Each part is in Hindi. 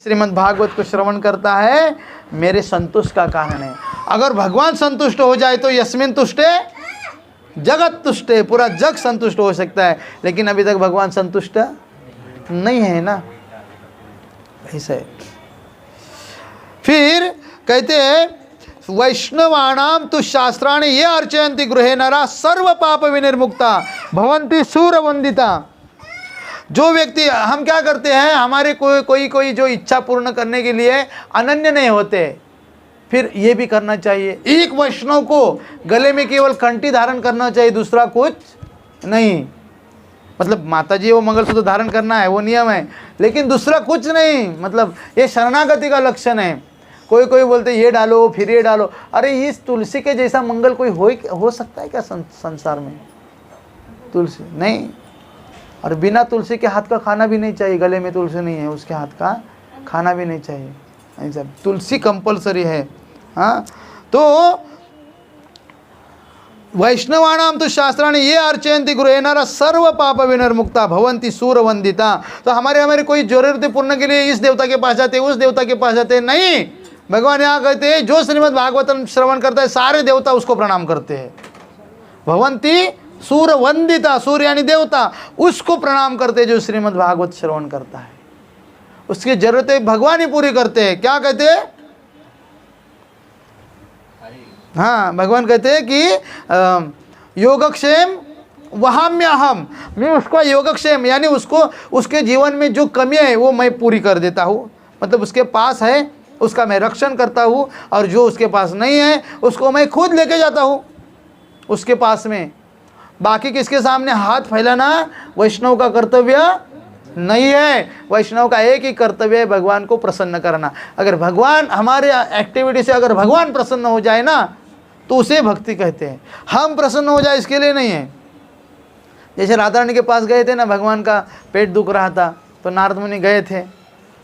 श्रीमद् भागवत को श्रवण करता है मेरे संतुष्ट का कारण है। अगर भगवान संतुष्ट हो जाए तो यस्मिन तुष्टे जगत तुष्टे, पूरा जग संतुष्ट हो सकता है, लेकिन अभी तक भगवान संतुष्ट नहीं है ना, ऐसा है। फिर कहते हैं वैष्णवाणाम तु शास्त्राणि ये अर्चयन्ति गृहे नरा सर्व पाप विनिर्मुक्ता भवन्ति सूरवंदिता। जो व्यक्ति, हम क्या करते हैं, हमारे कोई जो इच्छा पूर्ण करने के लिए अनन्य नहीं होते, फिर ये भी करना चाहिए। एक वैष्णव को गले में केवल कंठी धारण करना चाहिए, दूसरा कुछ नहीं। मतलब माता जी वो मंगलसूत्र धारण करना है, वो नियम है, लेकिन दूसरा कुछ नहीं। मतलब ये शरणागति का लक्षण है। कोई बोलते ये डालो फिर ये डालो, अरे इस तुलसी के जैसा मंगल कोई हो सकता है क्या संसार में? तुलसी नहीं, और बिना तुलसी के हाथ का खाना भी नहीं चाहिए। गले में तुलसी नहीं है, उसके हाथ का खाना भी नहीं चाहिए। ऐसा तुलसी कंपलसरी है। हाँ, तो वैष्णवाणाम तो शास्त्राणि ये अर्चयन्ति गृहे नरा सर्व पाप विनिर्मुक्ता भवन्ति सूरवंदिता। तो हमारे कोई जरूरतें पूर्ण के लिए इस देवता के पास जाते, उस देवता के पास जाते नहीं। भगवान यहाँ कहते हैं जो श्रीमद् भागवतम श्रवण करता है सारे देवता उसको प्रणाम करते हैं। भवन्ति सूरवंदिता, सूर्य यानी देवता, उसको प्रणाम करते हैं जो श्रीमद् भागवत श्रवण करता है। उसकी जरूरतें भगवान ही पूरी करते हैं। क्या कहते हैं? हाँ, भगवान कहते हैं कि योगक्षेम वहाम्यहम, मैं उसका योगक्षेम यानी उसको उसके जीवन में जो कमियां है वो मैं पूरी कर देता हूँ। मतलब उसके पास है उसका मैं रक्षण करता हूँ, और जो उसके पास नहीं है उसको मैं खुद लेके जाता हूँ उसके पास में। बाकी किसके सामने हाथ फैलाना वैष्णव का कर्तव्य नहीं है। वैष्णव का एक ही कर्तव्य है, भगवान को प्रसन्न करना। अगर भगवान हमारे एक्टिविटी से अगर भगवान प्रसन्न हो जाए ना तो उसे भक्ति कहते हैं। हम प्रसन्न हो जाए इसके लिए नहीं है। जैसे राधा रानी के पास गए थे ना, भगवान का पेट दुख रहा था, तो नारद मुनि गए थे,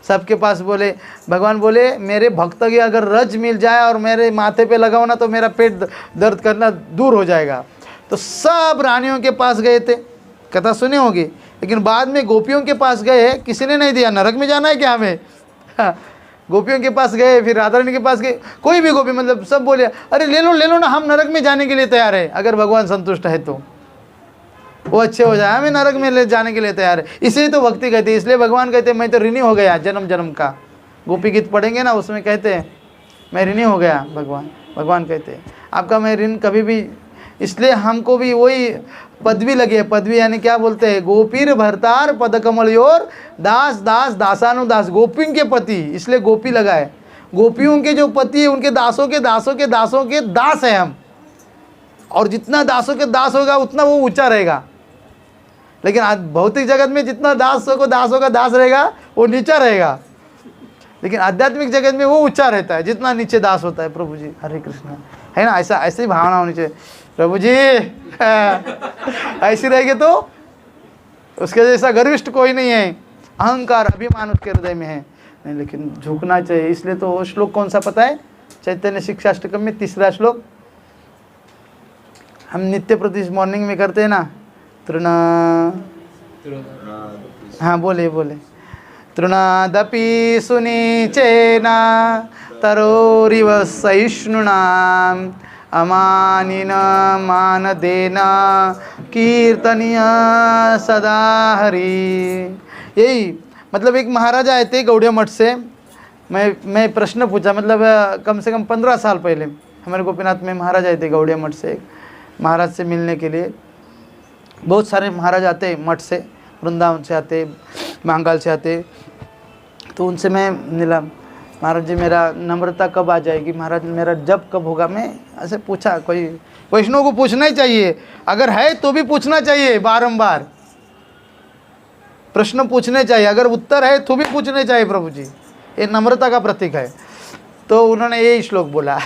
सबके पास बोले, भगवान बोले मेरे भक्त की अगर रज मिल जाए और मेरे माथे पे लगाओ ना तो मेरा पेट दर्द करना दूर हो जाएगा। तो सब रानियों के पास गए थे, कथा सुनी होगी, लेकिन बाद में गोपियों के पास गए, किसी ने नहीं दिया। नरक में जाना है क्या हमें? गोपियों के पास गए, फिर राधा रानी के पास गए, कोई भी गोपी, मतलब सब बोले अरे ले लो ना, हम नरक में जाने के लिए तैयार है। अगर भगवान संतुष्ट है तो वो अच्छे हो जाए, हमें नरक में ले जाने के लिए तैयार है। इसलिए तो भक्ति कहती है। इसलिए भगवान कहते हैं मैं तो ऋणी हो गया जन्म जन्म का। गोपी गीत पढ़ेंगे ना, उसमें कहते हैं मैं ऋणी हो गया। भगवान कहते हैं आपका मैं ऋण कभी भी, इसलिए हमको भी वही पदवी लगी है। पदवी यानी क्या बोलते हैं? गोपीर भरतार पद कमल योर दास दास दासानुदास, गोपियों के पति, इसलिए गोपी लगा है। गोपियों के जो पति है उनके दासों के दासों के दासों के दास है हम, और जितना दासों के दास होगा उतना वो ऊंचा रहेगा। लेकिन आज भौतिक जगत में जितना दासों का दास रहेगा वो नीचा रहेगा, लेकिन आध्यात्मिक जगत में वो ऊंचा रहता है जितना नीचे दास होता है। प्रभु जी हरे कृष्ण, है ना? ऐसी भावना होनी चाहिए। प्रभु जी ऐसी रहेगी तो उसके जैसा गर्विष्ठ कोई नहीं है। अहंकार अभिमान उसके हृदय में है नहीं, लेकिन झुकना चाहिए। इसलिए तो वो श्लोक कौन सा पता है? चैतन्य शिक्षाष्टकम में 3रा श्लोक हम नित्य प्रति मॉर्निंग में करते हैं ना, हाँ बोले तृणादपि सुनीचेना तरोरिव सहिष्णुनाम अमानिन मानदेन कीर्तनीय सदा हरि। यही मतलब एक महाराजा आए थे गौड़िया मठ से। मैं प्रश्न पूछा, मतलब कम से कम 15 साल पहले हमारे गोपीनाथ में महाराज आए थे गौड़िया मठ से, महाराज से मिलने के लिए। बहुत सारे महाराज आते मठ से, वृंदावन से आते, महाकाल से आते। तो उनसे मैं मिला, महाराज जी मेरा नम्रता कब आ जाएगी, महाराज मेरा जब कब होगा। मैं ऐसे पूछा, कोई वैष्णव को पूछना ही चाहिए, अगर है तो भी पूछना चाहिए, बारंबार प्रश्न पूछने चाहिए, अगर उत्तर है तो भी पूछने चाहिए। प्रभु जी ये नम्रता का प्रतीक है। तो उन्होंने यही श्लोक बोला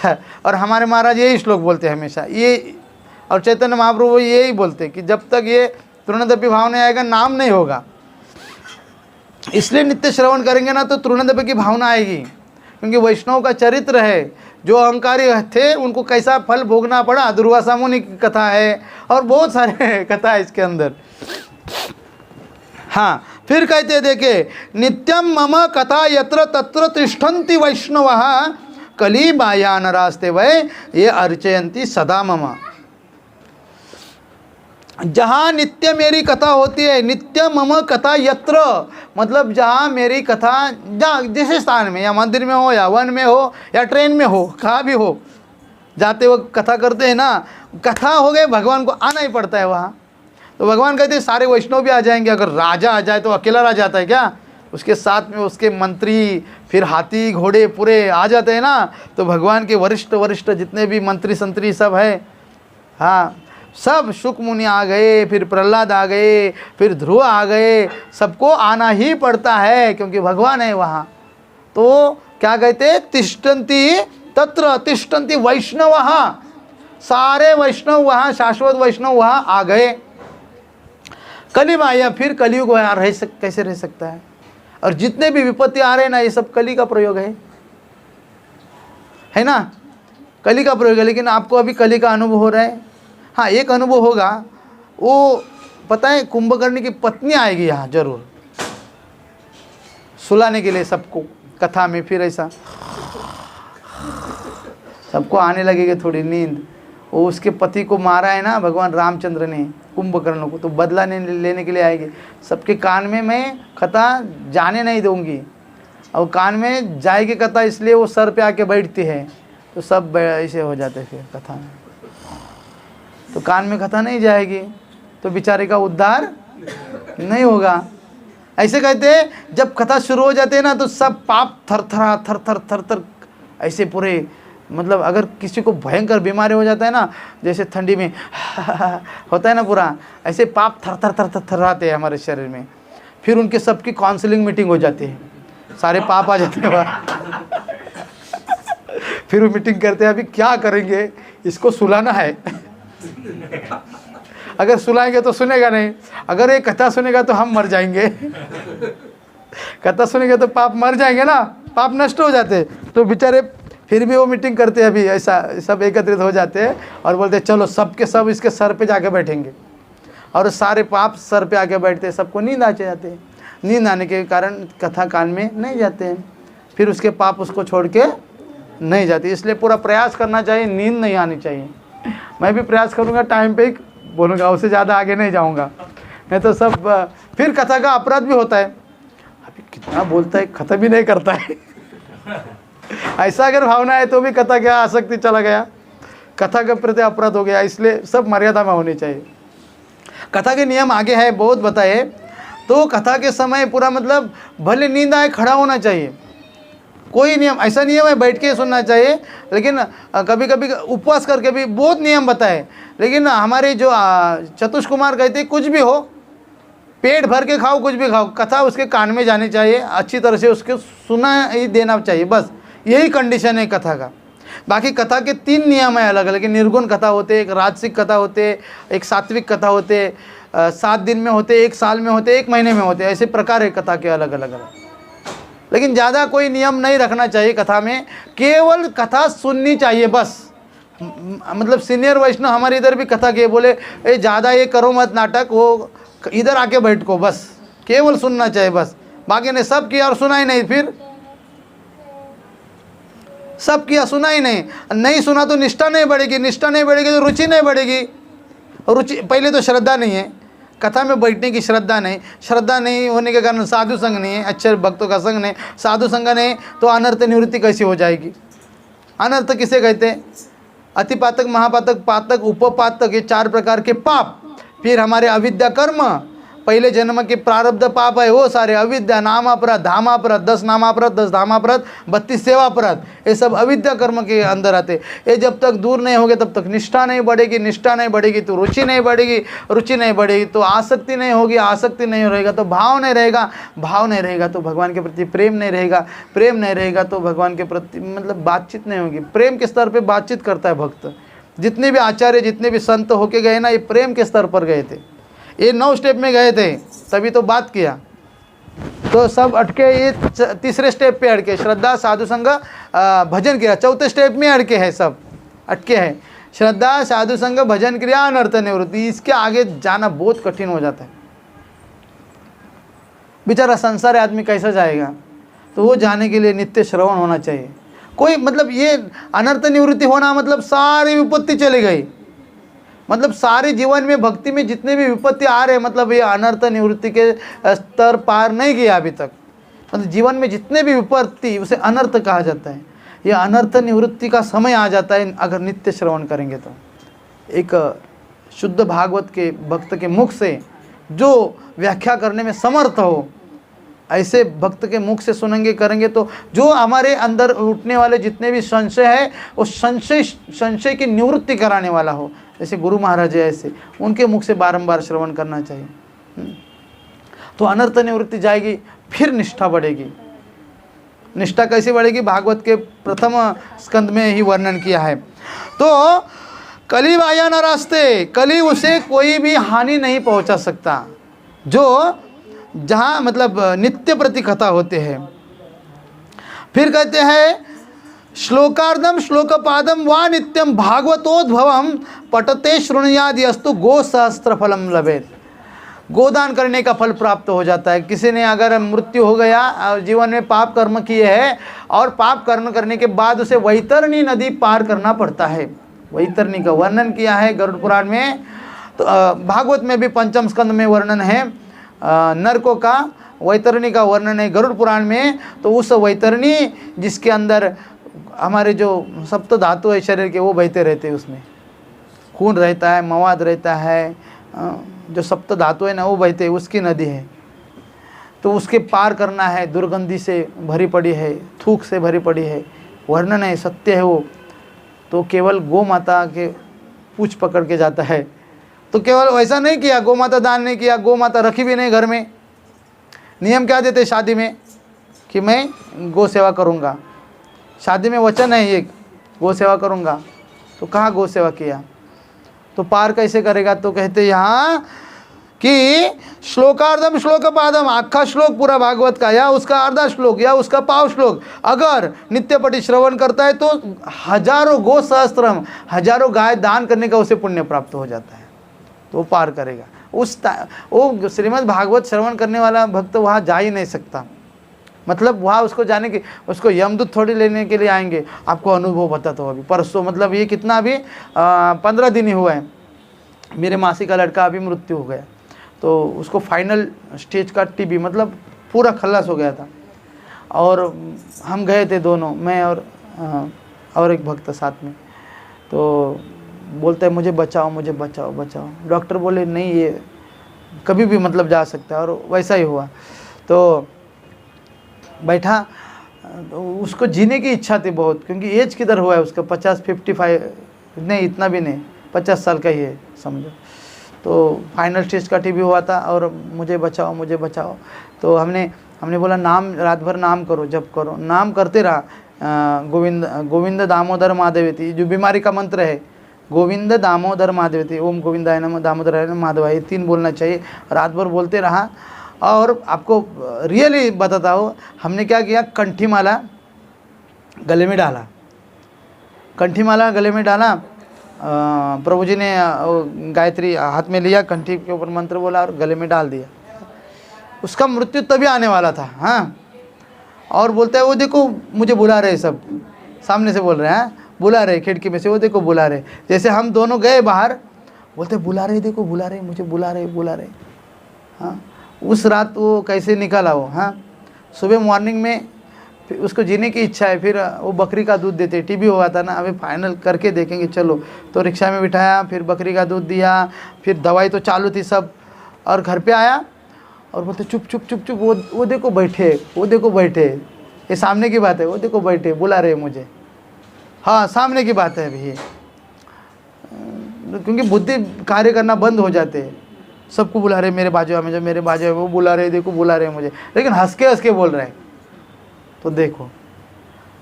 और हमारे महाराज यही श्लोक बोलते हैं हमेशा ये, और चैतन्य महाप्रभु यही बोलते कि जब तक ये तृणदपि भाव नहीं आएगा नाम नहीं होगा। इसलिए नित्य श्रवण करेंगे ना तो तृणदपि की भावना आएगी, क्योंकि वैष्णव का चरित्र है। जो अहंकारी थे उनको कैसा फल भोगना पड़ा, दुर्वासा मुनि की कथा है और बहुत सारे कथा है इसके अंदर। हाँ, फिर कहते देखे, नित्यम मम कथा यत्र तत्र तिष्ठन्ति वैष्णवः कलिबाया नरास्ते वै ये अर्चयन्ति सदा मम। जहाँ नित्य मेरी कथा होती है, नित्य मम कथा यत्र, मतलब जहाँ मेरी कथा, जहाँ जिस स्थान में, या मंदिर में हो या वन में हो या ट्रेन में हो, कहाँ भी हो, जाते वक्त कथा करते हैं ना, कथा हो गए, भगवान को आना ही पड़ता है वहाँ। तो भगवान कहते हैं सारे वैष्णव भी आ जाएंगे। अगर राजा आ जाए तो अकेला राजा आता है क्या? उसके साथ में उसके मंत्री, फिर हाथी घोड़े पूरे आ जाते हैं ना। तो भगवान के वरिष्ठ जितने भी मंत्री संतरी सब है, हाँ, सब शुक मुनि आ गए, फिर प्रहलाद आ गए, फिर ध्रुव आ गए, सबको आना ही पड़ता है क्योंकि भगवान है वहाँ। तो क्या कहते, तिष्ठन्ति तत्र तिष्ठन्ति वैष्णवः, सारे वैष्णव वहाँ, शाश्वत वैष्णव वहाँ आ गए। कलियुग आया, फिर कलियुग कैसे रह सकता है? और जितने भी विपत्ति आ रहे हैं ना, ये सब कली का प्रयोग है ना, कली का प्रयोग है। लेकिन आपको अभी कली का अनुभव हो रहा है। हाँ, एक अनुभव होगा, वो पता है, कुंभकर्ण की पत्नी आएगी यहाँ जरूर सुलाने के लिए सबको कथा में। फिर ऐसा सबको आने लगेगी थोड़ी नींद। वो उसके पति को मारा है ना भगवान रामचंद्र ने, कुंभकर्ण को, तो बदला लेने के लिए आएगी। सबके कान में मैं कथा जाने नहीं दूंगी, और कान में जाएगी कथा, इसलिए वो सर पे आके बैठती है। तो सब ऐसे हो जाते फिर कथा में, तो कान में कथा नहीं जाएगी तो बेचारे का उद्धार नहीं होगा। ऐसे कहते हैं, जब कथा शुरू हो जाते हैं ना, तो सब पाप थर थर ऐसे पूरे, मतलब अगर किसी को भयंकर बीमारी हो जाता है ना, जैसे ठंडी में होता है ना पूरा, ऐसे पाप थर थर आते हैं हमारे शरीर में। फिर उनके सबकी काउंसलिंग मीटिंग हो जाती है, सारे पाप आ जाते हैं वहाँ। फिर वो मीटिंग करते हैं, अभी क्या करेंगे, इसको सुलाना है। अगर सुलाएंगे तो सुनेगा नहीं, अगर ये कथा सुनेगा तो हम मर जाएंगे। कथा सुनेंगे तो पाप मर जाएंगे ना, पाप नष्ट हो जाते। तो बेचारे फिर भी वो मीटिंग करते हैं, अभी ऐसा सब एकत्रित हो जाते हैं और बोलते हैं चलो सबके सब इसके सर पे जाके बैठेंगे, और सारे पाप सर पे आके बैठते हैं। सबको नींद आ जाते हैं, नींद आने के कारण कथा कान में नहीं जाते हैं, फिर उसके पाप उसको छोड़ के नहीं जाते। इसलिए पूरा प्रयास करना चाहिए, नींद नहीं आनी चाहिए। मैं भी प्रयास करूँगा, टाइम पे ही बोलूँगा, उससे ज़्यादा आगे नहीं जाऊँगा, नहीं तो सब फिर कथा का अपराध भी होता है। अभी कितना बोलता है, खत्म भी नहीं करता है। ऐसा अगर भावना है तो भी कथा क्या आसक्ति चला गया, कथा के प्रति अपराध हो गया। इसलिए सब मर्यादा में होनी चाहिए। कथा के नियम आगे है, बहुत बताए। तो कथा के समय पूरा मतलब भले नींद आए खड़ा होना चाहिए, कोई नियम ऐसा नियम है बैठ के सुनना चाहिए। लेकिन कभी कभी उपवास करके भी बहुत नियम बताए। लेकिन हमारे जो चतुष कुमार कहते कुछ भी हो, पेट भर के खाओ, कुछ भी खाओ, कथा उसके कान में जानी चाहिए, अच्छी तरह से उसके सुना ही देना चाहिए, बस यही कंडीशन है कथा का। बाकी कथा के 3 नियम है अलग अलग। निर्गुण कथा होते, एक राजसिक कथा होते, एक सात्विक कथा होते, 7 दिन में होते, 1 साल में होते, 1 महीने में होते, ऐसे प्रकार है कथा के अलग अलग अलग। लेकिन ज़्यादा कोई नियम नहीं रखना चाहिए कथा में, केवल कथा सुननी चाहिए बस। मतलब सीनियर वैष्णव हमारे इधर भी कथा के बोले, ए ज़्यादा ये करो मत नाटक, वो इधर आके बैठ को, बस केवल सुनना चाहिए बस। बाकी ने सब किया और सुना ही नहीं, फिर सब किया सुना ही नहीं, नहीं सुना तो निष्ठा नहीं बढ़ेगी, निष्ठा नहीं बढ़ेगी तो रुचि नहीं बढ़ेगी। रुचि पहले तो श्रद्धा नहीं है, कथा में बैठने की श्रद्धा नहीं, श्रद्धा नहीं होने के कारण साधु संग नहीं है, अच्छे भक्तों का संग नहीं, साधु संग नहीं तो अनर्थ निवृत्ति कैसी हो जाएगी। अनर्थ किसे कहते हैं? अतिपातक, महापातक, पातक, उपपातक, ये 4 प्रकार के पाप। फिर हमारे अविद्या कर्म, पहले जन्म के प्रारब्ध पाप है वो सारे, अविद्या, नामापराध, धामापराध, 10 नामापराध, 10 धामापराध, 32 सेवापराध, ये सब अविद्या कर्म के अंदर आते। ये जब तक दूर नहीं होंगे तब तक निष्ठा नहीं बढ़ेगी, निष्ठा नहीं बढ़ेगी तो रुचि नहीं बढ़ेगी, रुचि नहीं बढ़ेगी तो आसक्ति नहीं होगी, आसक्ति नहीं रहेगा तो भाव नहीं रहेगा, भाव नहीं रहेगा तो भगवान के प्रति प्रेम नहीं रहेगा, प्रेम नहीं रहेगा तो भगवान के प्रति मतलब बातचीत नहीं होगी। प्रेम के स्तर पर बातचीत करता है भक्त। जितने भी आचार्य, जितने भी संत होके गए ना, ये प्रेम के स्तर पर गए थे, ये 9 स्टेप में गए थे, तभी तो बात किया। तो सब अटके, ये 3रे स्टेप पे अटके, श्रद्धा, साधु संग, भजन क्रिया 4थे स्टेप में अटके हैं, सब अटके हैं। श्रद्धा, साधु संग, भजन क्रिया, अनर्थ निवृत्ति, इसके आगे जाना बहुत कठिन हो जाता है। बेचारा संसारी आदमी कैसा जाएगा? तो वो जाने के लिए नित्य श्रवण होना चाहिए। कोई मतलब ये अनर्थ निवृत्ति होना मतलब सारी विपत्ति चली गई, मतलब सारे जीवन में भक्ति में जितने भी विपत्ति आ रहे हैं, मतलब ये अनर्थ निवृत्ति के स्तर पार नहीं किया अभी तक। मतलब जीवन में जितने भी विपत्ति उसे अनर्थ कहा जाता है। ये अनर्थ निवृत्ति का समय आ जाता है अगर नित्य श्रवण करेंगे तो। एक शुद्ध भागवत के भक्त के मुख से जो व्याख्या करने में समर्थ हो, ऐसे भक्त के मुख से सुनेंगे करेंगे तो जो हमारे अंदर उठने वाले जितने भी संशय है वो संशय की निवृत्ति कराने वाला हो। जैसे गुरु महाराज है, ऐसे उनके मुख से बारंबार श्रवण करना चाहिए। तो अनर्थ निवृत्ति जाएगी, फिर निष्ठा बढ़ेगी। निष्ठा कैसे बढ़ेगी? भागवत के प्रथम स्कंद में ही वर्णन किया है। तो कली आया न रास्ते, कली उसे कोई भी हानि नहीं पहुंचा सकता, जो जहाँ मतलब नित्य प्रति कथा होते हैं। फिर कहते हैं श्लोकार्धम श्लोकपादम वा नित्यम भागवतोद्भवम पठते शृणुयादि अस्तु गो सहस्त्र फलम लभेत। गोदान करने का फल प्राप्त हो जाता है। किसी ने अगर मृत्यु हो गया, जीवन में पाप कर्म किए हैं और पाप कर्म करने के बाद उसे वैतरणी नदी पार करना पड़ता है। वैतरणी का वर्णन किया है गरुड़ पुराण में। तो भागवत में भी पंचम स्कंद में वर्णन है नरकों का, वैतरणी का वर्णन है गरुड़ पुराण में। तो उस वैतरणी जिसके अंदर हमारे जो सप्त धातु है शरीर के वो बहते रहते हैं, उसमें खून रहता है, मवाद रहता है, जो सप्त धातु है ना वो बहते, उसकी नदी है। तो उसके पार करना है, दुर्गंधी से भरी पड़ी है, थूक से भरी पड़ी है, वर्णन है, सत्य है वो। तो केवल गौ माता के पूछ पकड़ के जाता है। तो केवल वैसा नहीं किया, गौ माता दान नहीं किया, गौ माता रखी भी नहीं घर में। नियम क्या देते शादी में कि मैं गौ सेवा करूँगा, शादी में वचन है ये गौ सेवा करूँगा। तो कहाँ गौ सेवा किया? तो पार कैसे करेगा? तो कहते यहाँ कि श्लोकार्धम श्लोकपादम, आखा श्लोक पूरा भागवत का या उसका आधा श्लोक या उसका पाव श्लोक अगर नित्यपटी श्रवण करता है तो हजारों गो सहस्त्रम, हजारों गाय दान करने का उसे पुण्य प्राप्त हो जाता है। तो वो पार करेगा। वो श्रीमद् भागवत श्रवण करने वाला भक्त वहाँ जा ही नहीं सकता। मतलब वहाँ उसको जाने की, उसको यमदूत थोड़ी लेने के लिए आएंगे। आपको अनुभव बताता हूँ। अभी परसों मतलब ये कितना अभी 15 दिन ही हुआ है, मेरे मासी का लड़का अभी मृत्यु हो गया। तो उसको फाइनल स्टेज का टीबी, मतलब पूरा खल्लास हो गया था। और हम गए थे दोनों, मैं और एक भक्त साथ में। तो बोलते हैं मुझे बचाओ, मुझे बचाओ बचाओ। डॉक्टर बोले नहीं ये कभी भी मतलब जा सकता है, और वैसा ही हुआ। तो बैठा, तो उसको जीने की इच्छा थी बहुत, क्योंकि एज किधर हुआ है उसका, 50-55 नहीं, इतना भी नहीं, 50 साल का ही है समझो। तो फाइनल स्टेज का टीबी हुआ था और मुझे बचाओ मुझे बचाओ। तो हमने बोला नाम, रात भर नाम करो, जप करो। नाम करते रहा, गोविंद गोविंद दामोदर माधवेति, जो बीमारी का मंत्र है, गोविंद दामोदर माधवेति, ओम गोविंदाय नमः दामोदराय नमः माधवाय, 3 बोलना चाहिए। रात भर बोलते रहा। और आपको रियली बताता हूँ, हमने क्या किया, कंठी माला गले में डाला, कंठी माला गले में डाला। प्रभु जी ने गायत्री हाथ में लिया, कंठी के ऊपर मंत्र बोला और गले में डाल दिया। उसका मृत्यु तभी आने वाला था। हाँ, और बोलता है वो देखो मुझे बुला रहे, सब सामने से बोल रहे हैं, बुला रहे खिड़की में से, वो देखो बुला रहे। जैसे हम दोनों गए बाहर, बोलते बुला रहे, देखो बुला रहे, मुझे बुला रहे। हाँ, उस रात वो कैसे निकाला वो। हाँ, सुबह मॉर्निंग में फिर उसको जीने की इच्छा है, फिर वो बकरी का दूध देते, टीबी हुआ था ना, अभी फाइनल करके देखेंगे चलो। तो रिक्शा में बिठाया, फिर बकरी का दूध दिया, फिर दवाई तो चालू थी सब। और घर पे आया और बोलते चुप चुप चुप चुप, वो देखो बैठे, वो देखो बैठे, ये सामने की बात है, वो देखो बैठे बुला रहे मुझे। हाँ, सामने की बात है अभी ये, क्योंकि बुद्धि कार्य करना बंद हो जाते हैं। सबको बुला रहे, मेरे बाजू में जो मेरे बाजू है वो बुला रहे, देखो बुला रहे मुझे, लेकिन हंस के बोल रहे हैं। तो देखो,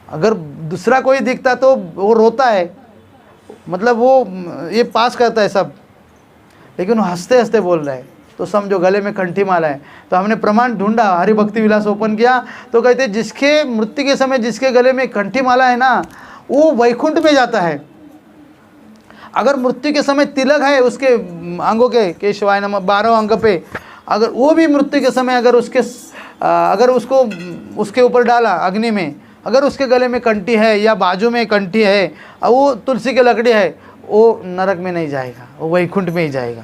अगर दूसरा कोई दिखता तो वो रोता है, मतलब वो ये पास करता है सब, लेकिन वो हंसते हंसते बोल रहा है। तो समझो गले में कंठी माला है। तो हमने प्रमाण ढूंढा, हरि भक्ति विलास ओपन किया, तो कहते जिसके मृत्यु के समय जिसके गले में कंठी माला है ना, वो वैकुंठ में जाता है। अगर मृत्यु के समय तिलक है उसके अंगों के, केशवाय नमः 12 अंग पे, अगर वो भी मृत्यु के समय अगर उसके अगर उसको उसके ऊपर डाला अग्नि में, अगर उसके गले में कंठी है या बाजू में कंठी है और वो तुलसी की लकड़ी है, वो नरक में नहीं जाएगा, वो वैकुंठ में ही जाएगा।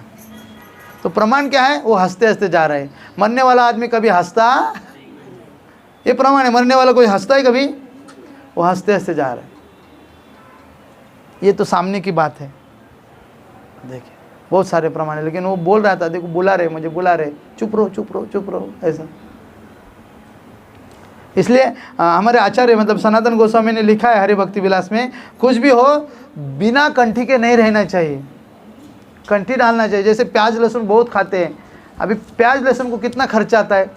तो प्रमाण क्या है? वो हंसते हंसते जा रहे हैं। मरने वाला आदमी कभी हंसता, ये प्रमाण है। मरने वाला कोई हंसता है कभी? वो हंसते हंसते जा रहे हैं। ये तो सामने की बात है। देखिए बहुत सारे प्रमाण है, लेकिन वो बोल रहा था, देखो बुला रहे, मुझे बुला रहे, चुप रहो चुप रहो चुप रहो, ऐसा। इसलिए हमारे आचार्य मतलब सनातन गोस्वामी ने लिखा है हरि भक्ति विलास में, कुछ भी हो बिना कंठी के नहीं रहना चाहिए, कंठी डालना चाहिए। जैसे प्याज लहसुन बहुत खाते हैं, अभी प्याज लहसुन को कितना खर्चा आता है?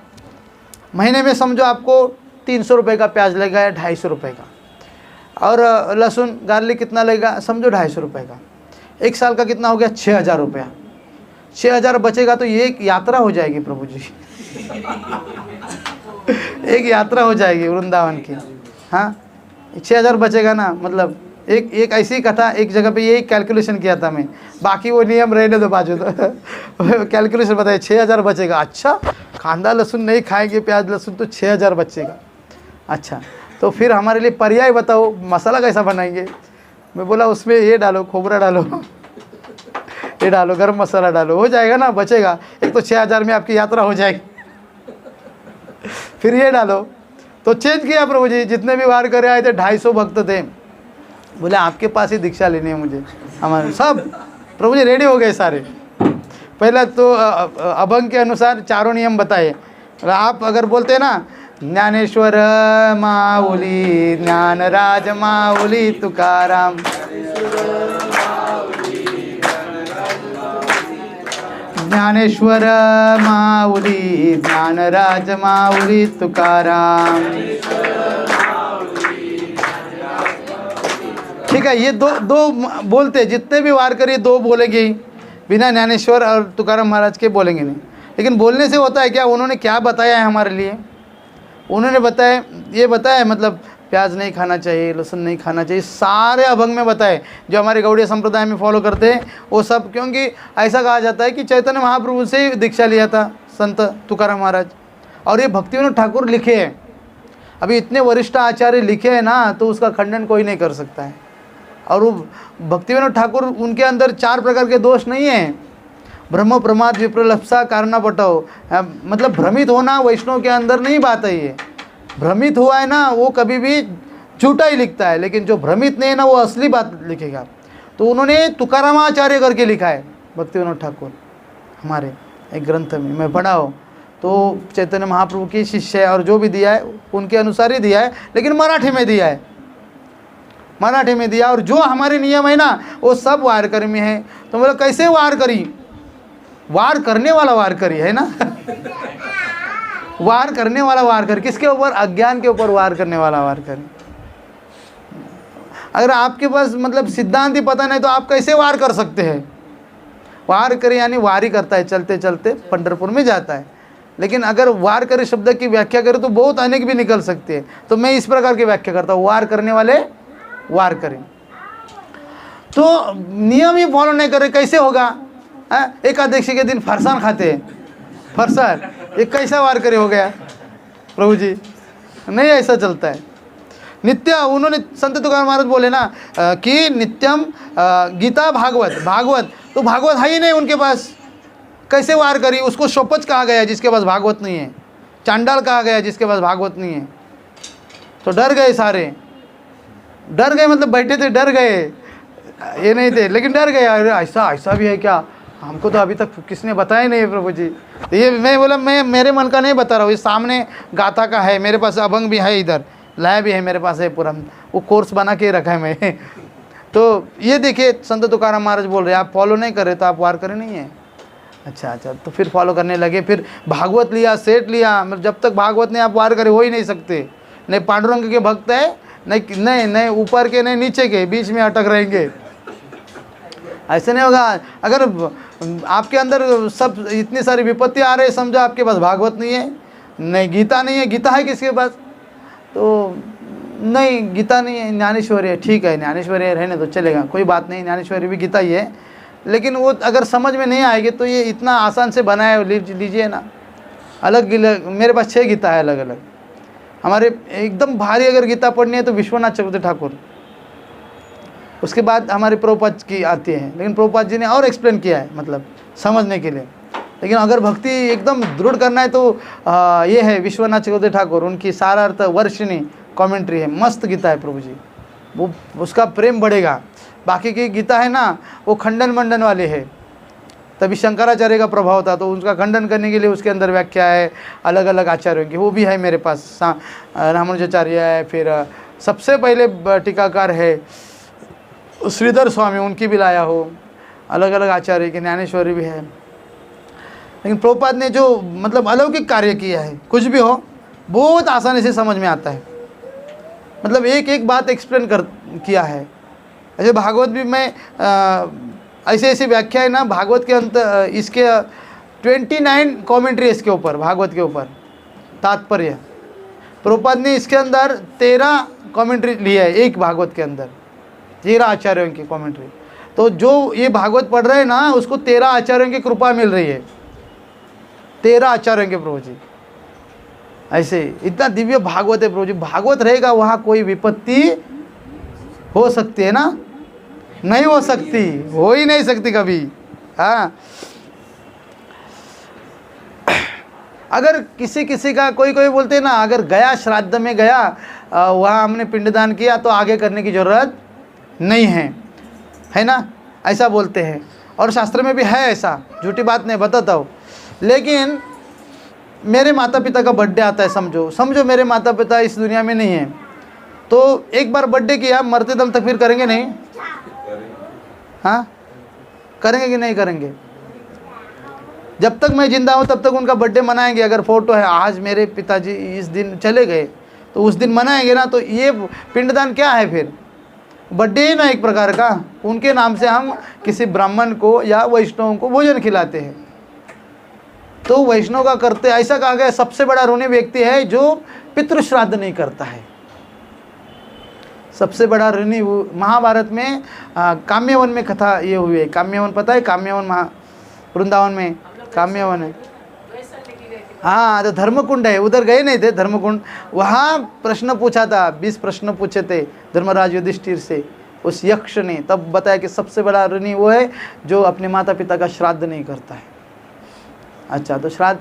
महीने में समझो आपको 300 रुपये का प्याज लगेगा या 250 रुपये का, और लहसुन गार्लिक कितना लगेगा? समझो 250 रुपये का। एक साल का कितना हो गया? 6000 रुपया। 6000 बचेगा तो ये एक यात्रा हो जाएगी प्रभु जी एक यात्रा हो जाएगी वृंदावन की। हाँ 6000 बचेगा ना, मतलब एक ऐसी कथा एक जगह पे यही कैलकुलेशन किया था मैं, बाकी वो नियम रहने दो बाजू तो कैलकुलेशन बताइए 6000 बचेगा। अच्छा कांदा लहसुन नहीं खाएंगे, प्याज लहसुन, तो 6000 बचेगा। अच्छा तो फिर हमारे लिए पर्याय बताओ, मसाला कैसा बनाएंगे? मैं बोला उसमें ये डालो, खोबरा डालो ये डालो, गरम मसाला डालो, हो जाएगा ना, बचेगा। एक तो 6000 में आपकी यात्रा हो जाएगी फिर ये डालो। तो चेंज किया प्रभु जी, जितने भी वार करे आए थे 250 भक्त थे, बोले आपके पास ही दीक्षा लेनी है मुझे। हमारे सब प्रभु जी रेडी हो गए सारे। पहला तो अभंग के अनुसार चारों नियम बताए। आप अगर बोलते हैं ना ज्ञानेश्वर माऊली, ज्ञानराज माऊली तुकाराम, ज्ञानेश्वर माऊली, ज्ञानराज माऊली तुकाराम। ठीक है, ये दो बोलते, जितने भी वार करिए 2 बोलेंगे ही, बिना ज्ञानेश्वर और तुकाराम महाराज के बोलेंगे नहीं। लेकिन बोलने से होता है क्या? उन्होंने क्या बताया है हमारे लिए? उन्होंने बताया, ये बताया मतलब प्याज नहीं खाना चाहिए, लहसुन नहीं खाना चाहिए, सारे अभंग में बताए। जो हमारे गौड़ीय संप्रदाय में फॉलो करते हैं वो सब, क्योंकि ऐसा कहा जाता है कि चैतन्य महाप्रभु से ही दीक्षा लिया था संत तुकाराम महाराज, और ये भक्तिविनोद ठाकुर लिखे हैं। अभी इतने वरिष्ठ आचार्य लिखे हैं ना, तो उसका खंडन कोई नहीं कर सकता है। और वो भक्तिविनोद ठाकुर, उनके अंदर 4 प्रकार के दोष नहीं हैं। ब्रह्म प्रमाद विप्रलप्सा कारणा बटाओ, मतलब भ्रमित होना वैष्णव के अंदर नहीं बात है। ये भ्रमित हुआ है ना, वो कभी भी झूठा ही लिखता है, लेकिन जो भ्रमित नहीं है ना, वो असली बात लिखेगा। तो उन्होंने तुकारामाचार्य करके लिखा है भक्तिविनोद ठाकुर हमारे एक ग्रंथ में, मैं पढ़ा हो। तो चैतन्य महाप्रभु की शिष्य है, और जो भी दिया है उनके अनुसार ही दिया है, लेकिन मराठी में दिया है, मराठी में दिया। और जो हमारे नियम है ना, वो सब वारकरी में है। तो बोला कैसे वार करी? वार करने वाला वार करी है ना वार करने वाला वार कर, किसके ऊपर? अज्ञान के ऊपर वार करने वाला वार कर। अगर आपके पास मतलब सिद्धांत ही पता नहीं, तो आप कैसे वार कर सकते हैं? वार करे यानी वारी करता है, चलते चलते पंढरपुर में जाता है। लेकिन अगर वार करे शब्द की व्याख्या करें तो बहुत अनेक भी निकल सकते हैं। तो मैं इस प्रकार की व्याख्या करता हूँ, वार करने वाले वार करें। तो नियम ही फॉलो नहीं करे कैसे होगा? एकादशी के दिन फरसान खाते हैं, फरसान, ये कैसा वार करे हो गया प्रभु जी? नहीं, ऐसा चलता है। नित्य उन्होंने संत तुकाराम महाराज बोले ना कि नित्यम गीता भागवत, तो भागवत है ही नहीं उनके पास, कैसे वार करी? उसको शोपच कहा गया जिसके पास भागवत नहीं है, चांडाल कहा गया जिसके पास भागवत नहीं है। तो डर गए सारे, डर गए मतलब बैठे थे डर गए, ये नहीं थे लेकिन डर गए। अरे ऐसा भी है क्या? हमको तो अभी तक किसने बताया नहीं है प्रभु जी। तो ये मैं बोला, मैं मेरे मन का नहीं बता रहा हूँ, ये सामने गाथा का है, मेरे पास अभंग भी है, इधर लाया भी है मेरे पास है पूरा, वो कोर्स बना के रखा है मैं तो ये देखिए संत तुकाराम महाराज बोल रहे हैं, आप फॉलो नहीं कर रहे तो आप वार करे नहीं है। अच्छा, तो फिर फॉलो करने लगे, फिर भागवत लिया, सेठ लिया। मतलब जब तक भागवत नहीं आप वार करे हो ही नहीं सकते। नहीं पांडुरंग के भक्त है, नहीं ऊपर के, नहीं नीचे के, बीच में अटक रहेंगे, ऐसे नहीं होगा। अगर आपके अंदर सब इतनी सारी विपत्ति आ रही है, समझो आपके पास भागवत नहीं है, नहीं गीता नहीं है। गीता है किसके पास? तो नहीं गीता नहीं है, ज्ञानेश्वरी है। ठीक है, ज्ञानेश्वरी है, रहने तो चलेगा, कोई बात नहीं, ज्ञानेश्वरी भी गीता ही है। लेकिन वो अगर समझ में नहीं आएगी तो ये इतना आसान से बनाए लीजिए ना, मेरे पास 6 गीता है अलग अलग। हमारे एकदम भारी अगर गीता पढ़नी है तो विश्वनाथ चक्रवर्ती ठाकुर, उसके बाद हमारे प्रभुपाद की आती है, लेकिन प्रभुपाद जी ने और एक्सप्लेन किया है मतलब समझने के लिए। लेकिन अगर भक्ति एकदम दृढ़ करना है तो ये है विश्वनाथ चक्रवर्ती ठाकुर, उनकी सारार्थ वर्षिणी कमेंट्री है, मस्त गीता है प्रभु जी, वो उसका प्रेम बढ़ेगा। बाकी की गीता है ना वो खंडन मंडन वाली है, तभी शंकराचार्य का प्रभाव था तो उसका खंडन करने के लिए उसके अंदर व्याख्या है अलग अलग आचार्यों की, वो भी है मेरे पास। रामानुजाचार्य है, फिर सबसे पहले टीकाकार है श्रीधर स्वामी, उनकी भी लाया हो, अलग अलग आचार्य की, ज्ञानेश्वरी भी है। लेकिन प्रभुपाद ने जो मतलब अलौकिक कार्य किया है, कुछ भी हो बहुत आसानी से समझ में आता है, मतलब एक एक बात एक्सप्लेन कर किया है। ऐसे भागवत भी मैं ऐसे ऐसी व्याख्या है ना भागवत के अंत, इसके 29 कमेंट्री इसके ऊपर, भागवत के ऊपर तात्पर्य, प्रभुपाद ने इसके अंदर 13 कमेंट्री लिया है एक भागवत के अंदर, 13 आचार्यों की कमेंट्री। तो जो ये भागवत पढ़ रहे हैं ना उसको 13 आचार्यों की कृपा मिल रही है, 13 आचार्यों के प्रभु जी। ऐसे इतना दिव्य भागवत है प्रभु जी, भागवत रहेगा वहाँ कोई विपत्ति हो सकती है ना, नहीं हो सकती, हो ही नहीं सकती कभी। हाँ, अगर किसी किसी का कोई बोलते हैं ना, अगर गया श्राद्ध में गया वहाँ हमने पिंडदान किया तो आगे करने की ज़रूरत नहीं है ना, ऐसा बोलते हैं। और शास्त्र में भी है ऐसा, झूठी बात नहीं बताता हूँ। लेकिन मेरे माता पिता का बर्थडे आता है, समझो मेरे माता पिता इस दुनिया में नहीं है, तो एक बार बर्थडे किया, मरते दम तक फिर करेंगे नहीं? हाँ, करेंगे कि नहीं करेंगे? जब तक मैं जिंदा हूँ तब तक उनका बर्थडे मनाएंगे। अगर फोटो है आज मेरे पिताजी इस दिन चले गए तो उस दिन मनाएंगे ना, तो ये पिंडदान क्या है फिर? बर्थडे ही ना एक प्रकार का, उनके नाम से हम किसी ब्राह्मण को या वैष्णव को भोजन खिलाते हैं। तो वैष्णव का करते, ऐसा कहा गया सबसे बड़ा ऋणी व्यक्ति है जो पितृश्राद्ध नहीं करता है, सबसे बड़ा ऋणी। महाभारत में काम्यवन में कथा ये हुई है, काम्यवन पता है? काम्यवन वृंदावन में काम्यवन है, हाँ, तो धर्मकुंड है, उधर गए नहीं थे धर्मकुंड, वहाँ प्रश्न पूछा था, 20 प्रश्न पूछे थे धर्मराज युधिष्ठिर से उस यक्ष ने, तब बताया कि सबसे बड़ा ऋणी वो है जो अपने माता पिता का श्राद्ध नहीं करता है। अच्छा, तो श्राद्ध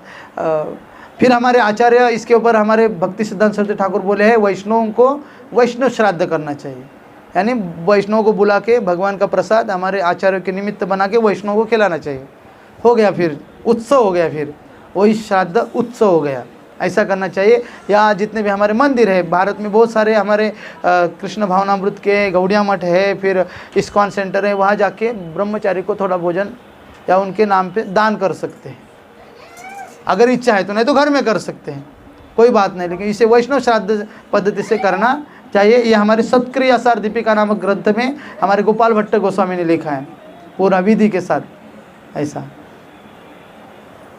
फिर हमारे आचार्य इसके ऊपर, हमारे भक्ति सिद्धांत सरस्वती ठाकुर बोले हैं वैष्णवों को वैष्णव श्राद्ध करना चाहिए, यानी वैष्णव को बुला के भगवान का प्रसाद हमारे आचार्यों के निमित्त बना के वैष्णव को खिलाना चाहिए। हो गया, फिर उत्सव हो गया, फिर वही श्राद्ध उत्सव हो गया, ऐसा करना चाहिए। या जितने भी हमारे मंदिर है भारत में, बहुत सारे हमारे कृष्ण भावनामृत के गौड़िया मठ है, फिर इस्कॉन सेंटर है, वहाँ जाके ब्रह्मचारी को थोड़ा भोजन या उनके नाम पे दान कर सकते हैं अगर इच्छा है तो, नहीं तो घर में कर सकते हैं, कोई बात नहीं। लेकिन इसे वैष्णव श्राद्ध पद्धति से करना चाहिए। ये हमारे सत्क्रिया सार दीपिका नामक ग्रंथ में हमारे गोपाल भट्ट गोस्वामी ने लिखा है पूरा विधि के साथ। ऐसा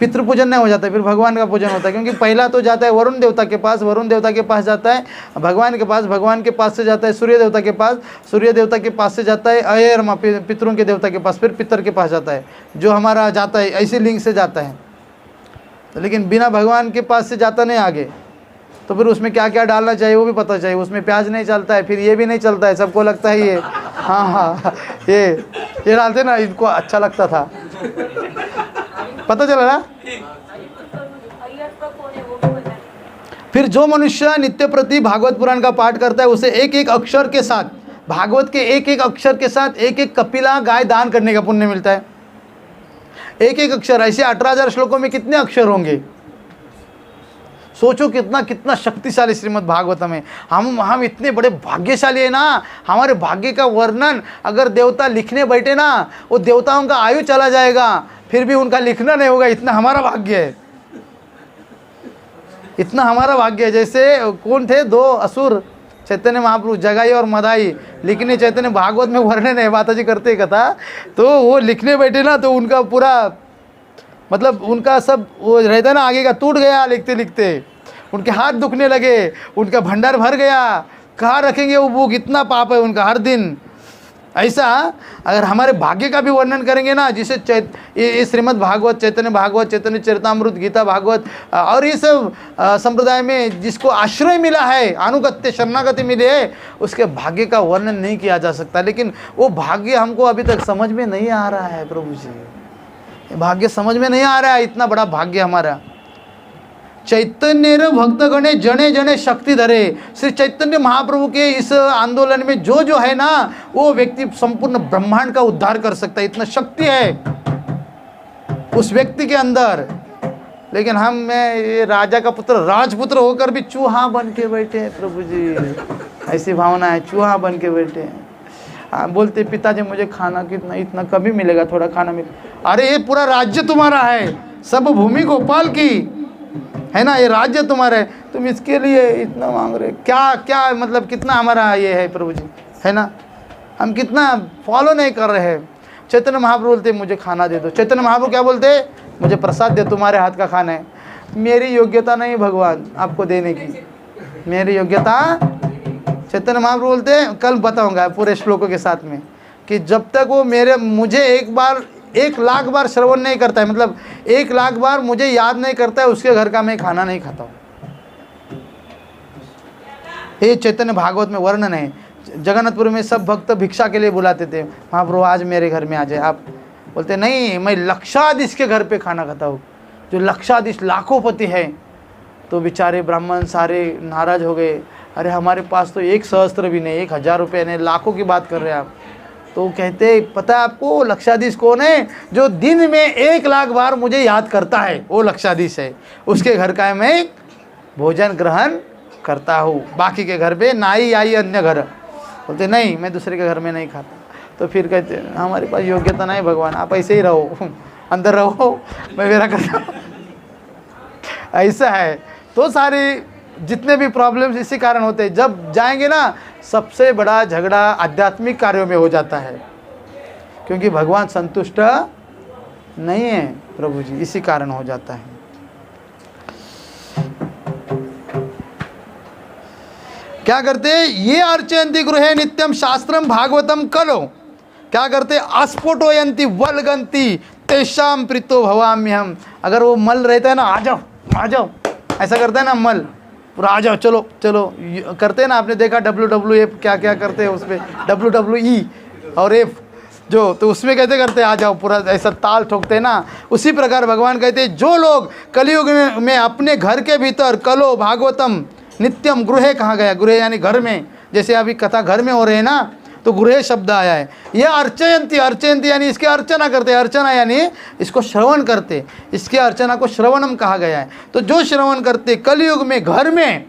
पितृपूजन नहीं हो जाता, फिर भगवान का पूजन होता है, क्योंकि पहला तो जाता है वरुण देवता के पास, वरुण देवता के पास जाता है भगवान के पास, भगवान के पास से जाता है सूर्य देवता के पास, सूर्य देवता के पास से जाता है अयरमा पितरों के देवता के पास, फिर पितर के पास जाता है, जो हमारा जाता है ऐसी लिंग से जाता है। तो लेकिन बिना भगवान के पास से जाता नहीं आगे, तो फिर उसमें क्या क्या डालना चाहिए वो भी पता चाहिए। उसमें प्याज नहीं चलता है, फिर ये भी नहीं चलता है, सबको लगता है ये हाँ ये डालते ना, इनको अच्छा लगता था, पता चला ना। फिर जो मनुष्य नित्य प्रति भागवत पुराण का पाठ करता है उसे एक एक अक्षर के साथ, भागवत के एक एक अक्षर के साथ एक एक कपिला गाय दान करने का पुण्य मिलता है। एक एक अक्षर, ऐसे 18,000 श्लोकों में कितने अक्षर होंगे? सोचो कितना कितना शक्तिशाली श्रीमद् भागवतम है। हम इतने बड़े भाग्यशाली है ना, हमारे भाग्य का वर्णन अगर देवता लिखने बैठे ना, वो देवताओं का आयु चला जाएगा, फिर भी उनका लिखना नहीं होगा, इतना हमारा भाग्य है, इतना हमारा भाग्य है। जैसे कौन थे 2 असुर, चैतन्य महाप्रभु जगाई और मदाई, लिखने चैतन्य भागवत में वर्णन है, माताजी करते कथा, तो वो लिखने बैठे ना तो उनका पूरा मतलब उनका सब वो रहता ना आगे का टूट गया, लिखते लिखते उनके हाथ दुखने लगे, उनका भंडार भर गया, कहाँ रखेंगे वो बुक, इतना पाप है उनका हर दिन। ऐसा अगर हमारे भाग्य का भी वर्णन करेंगे ना, जिसे ये श्रीमद् भागवत, चैतन्य भागवत, चैतन्य चरितामृत, गीता भागवत और ये सब संप्रदाय में जिसको आश्रय मिला है, अनुगत्य शरणागति मिली है, उसके भाग्य का वर्णन नहीं किया जा सकता। लेकिन वो भाग्य हमको अभी तक समझ में नहीं आ रहा है प्रभु जी, भाग्य समझ में नहीं आ रहा है, इतना बड़ा भाग्य हमारा। चैतन्य भक्तगणे जने जने शक्ति धरे। श्री चैतन्य महाप्रभु के इस आंदोलन में जो है ना, वो व्यक्ति संपूर्ण ब्रह्मांड का उद्धार कर सकता है, इतना शक्ति है उस व्यक्ति के अंदर। लेकिन हम में ये राजा का पुत्र, राजपुत्र होकर भी चूहा बन के बैठे हैं प्रभु जी, ऐसी भावना है, चूहा बन के बैठे हैं। बोलते पिताजी मुझे खाना कितना, इतना कभी मिलेगा, थोड़ा खाना मिले। अरे ये पूरा राज्य तुम्हारा है, सब भूमि गोपाल की है ना, ये राज्य तुम्हारा है, तुम इसके लिए इतना मांग रहे, क्या क्या मतलब कितना हमारा ये है प्रभु जी, है ना, हम कितना फॉलो नहीं कर रहे हैं। चैतन्य महाप्रभु बोलते मुझे खाना दे दो, चैतन्य महाप्रभु क्या बोलते, मुझे प्रसाद दे, तुम्हारे हाथ का खाना है। मेरी योग्यता नहीं भगवान आपको देने की, मेरी योग्यता। चैतन्य महाप्रभु बोलते, कल बताऊंगा पूरे श्लोकों के साथ में, कि जब तक वो मुझे 1,00,000 बार श्रवण नहीं करता है, मतलब 1,00,000 बार मुझे याद नहीं करता है, उसके घर का मैं खाना नहीं खाता हूँ। ये चैतन्य भागवत में वर्णन है। जगन्नाथपुर में सब भक्त भिक्षा के लिए बुलाते थे, महाप्रभु आज मेरे घर में आ जाए। आप बोलते नहीं, मैं लक्षाधीश के घर पे खाना खाता हूँ, जो लक्षाधीश लाखोंपति है। तो बेचारे ब्राह्मण सारे नाराज हो गए, अरे हमारे पास तो 1 सहस्त्र भी नहीं, 1,000 रुपये नहीं, लाखों की बात कर रहे हैं आप। तो कहते पता है आपको लक्षाधीश कौन है, जो दिन में 1,00,000 बार मुझे याद करता है, वो लक्षाधीश है, उसके घर का मैं भोजन ग्रहण करता हूँ, बाकी के घर पे नाई आई अन्य घर। बोलते नहीं, मैं दूसरे के घर में नहीं खाता। तो फिर कहते हमारे पास योग्यता नहीं भगवान, आप ऐसे ही रहो, अंदर रहो, मैं मेरा करता हूँ। ऐसा है। तो सारे जितने भी प्रॉब्लम्स इसी कारण होते हैं। जब जाएंगे ना, सबसे बड़ा झगड़ा आध्यात्मिक कार्यों में हो जाता है, क्योंकि भगवान संतुष्ट नहीं है प्रभु जी, इसी कारण हो जाता है। क्या करते, ये अर्चयन्ति गृहे नित्यम शास्त्रम भागवतम कलो। क्या करते, अस्फुटोयन्ति वल्गन्ति तेषाम प्रीतो भवाम्यहम। अगर वो मल रहता है ना, आ जाओ आ जाओ, ऐसा करता है ना मल, पूरा आ जाओ, चलो चलो करते हैं ना, आपने देखा WWF क्या क्या करते हैं उस पर, WWE और F जो, तो उसमें कहते करते आ जाओ, पूरा ऐसा ताल ठोकते हैं ना। उसी प्रकार भगवान कहते हैं, जो लोग कलयुग में अपने घर के भीतर कलो भागवतम नित्यम, गृहे कहाँ गया, गृह यानी घर में, जैसे अभी कथा घर में हो रहे हैं ना, तो गृह शब्द आया है। यह अर्चयंती, अर्चयंती यानी इसकी अर्चना करते, अर्चना यानी इसको श्रवण करते, इसके अर्चना को श्रवणम कहा गया है। तो जो श्रवण करते कलयुग में, घर में,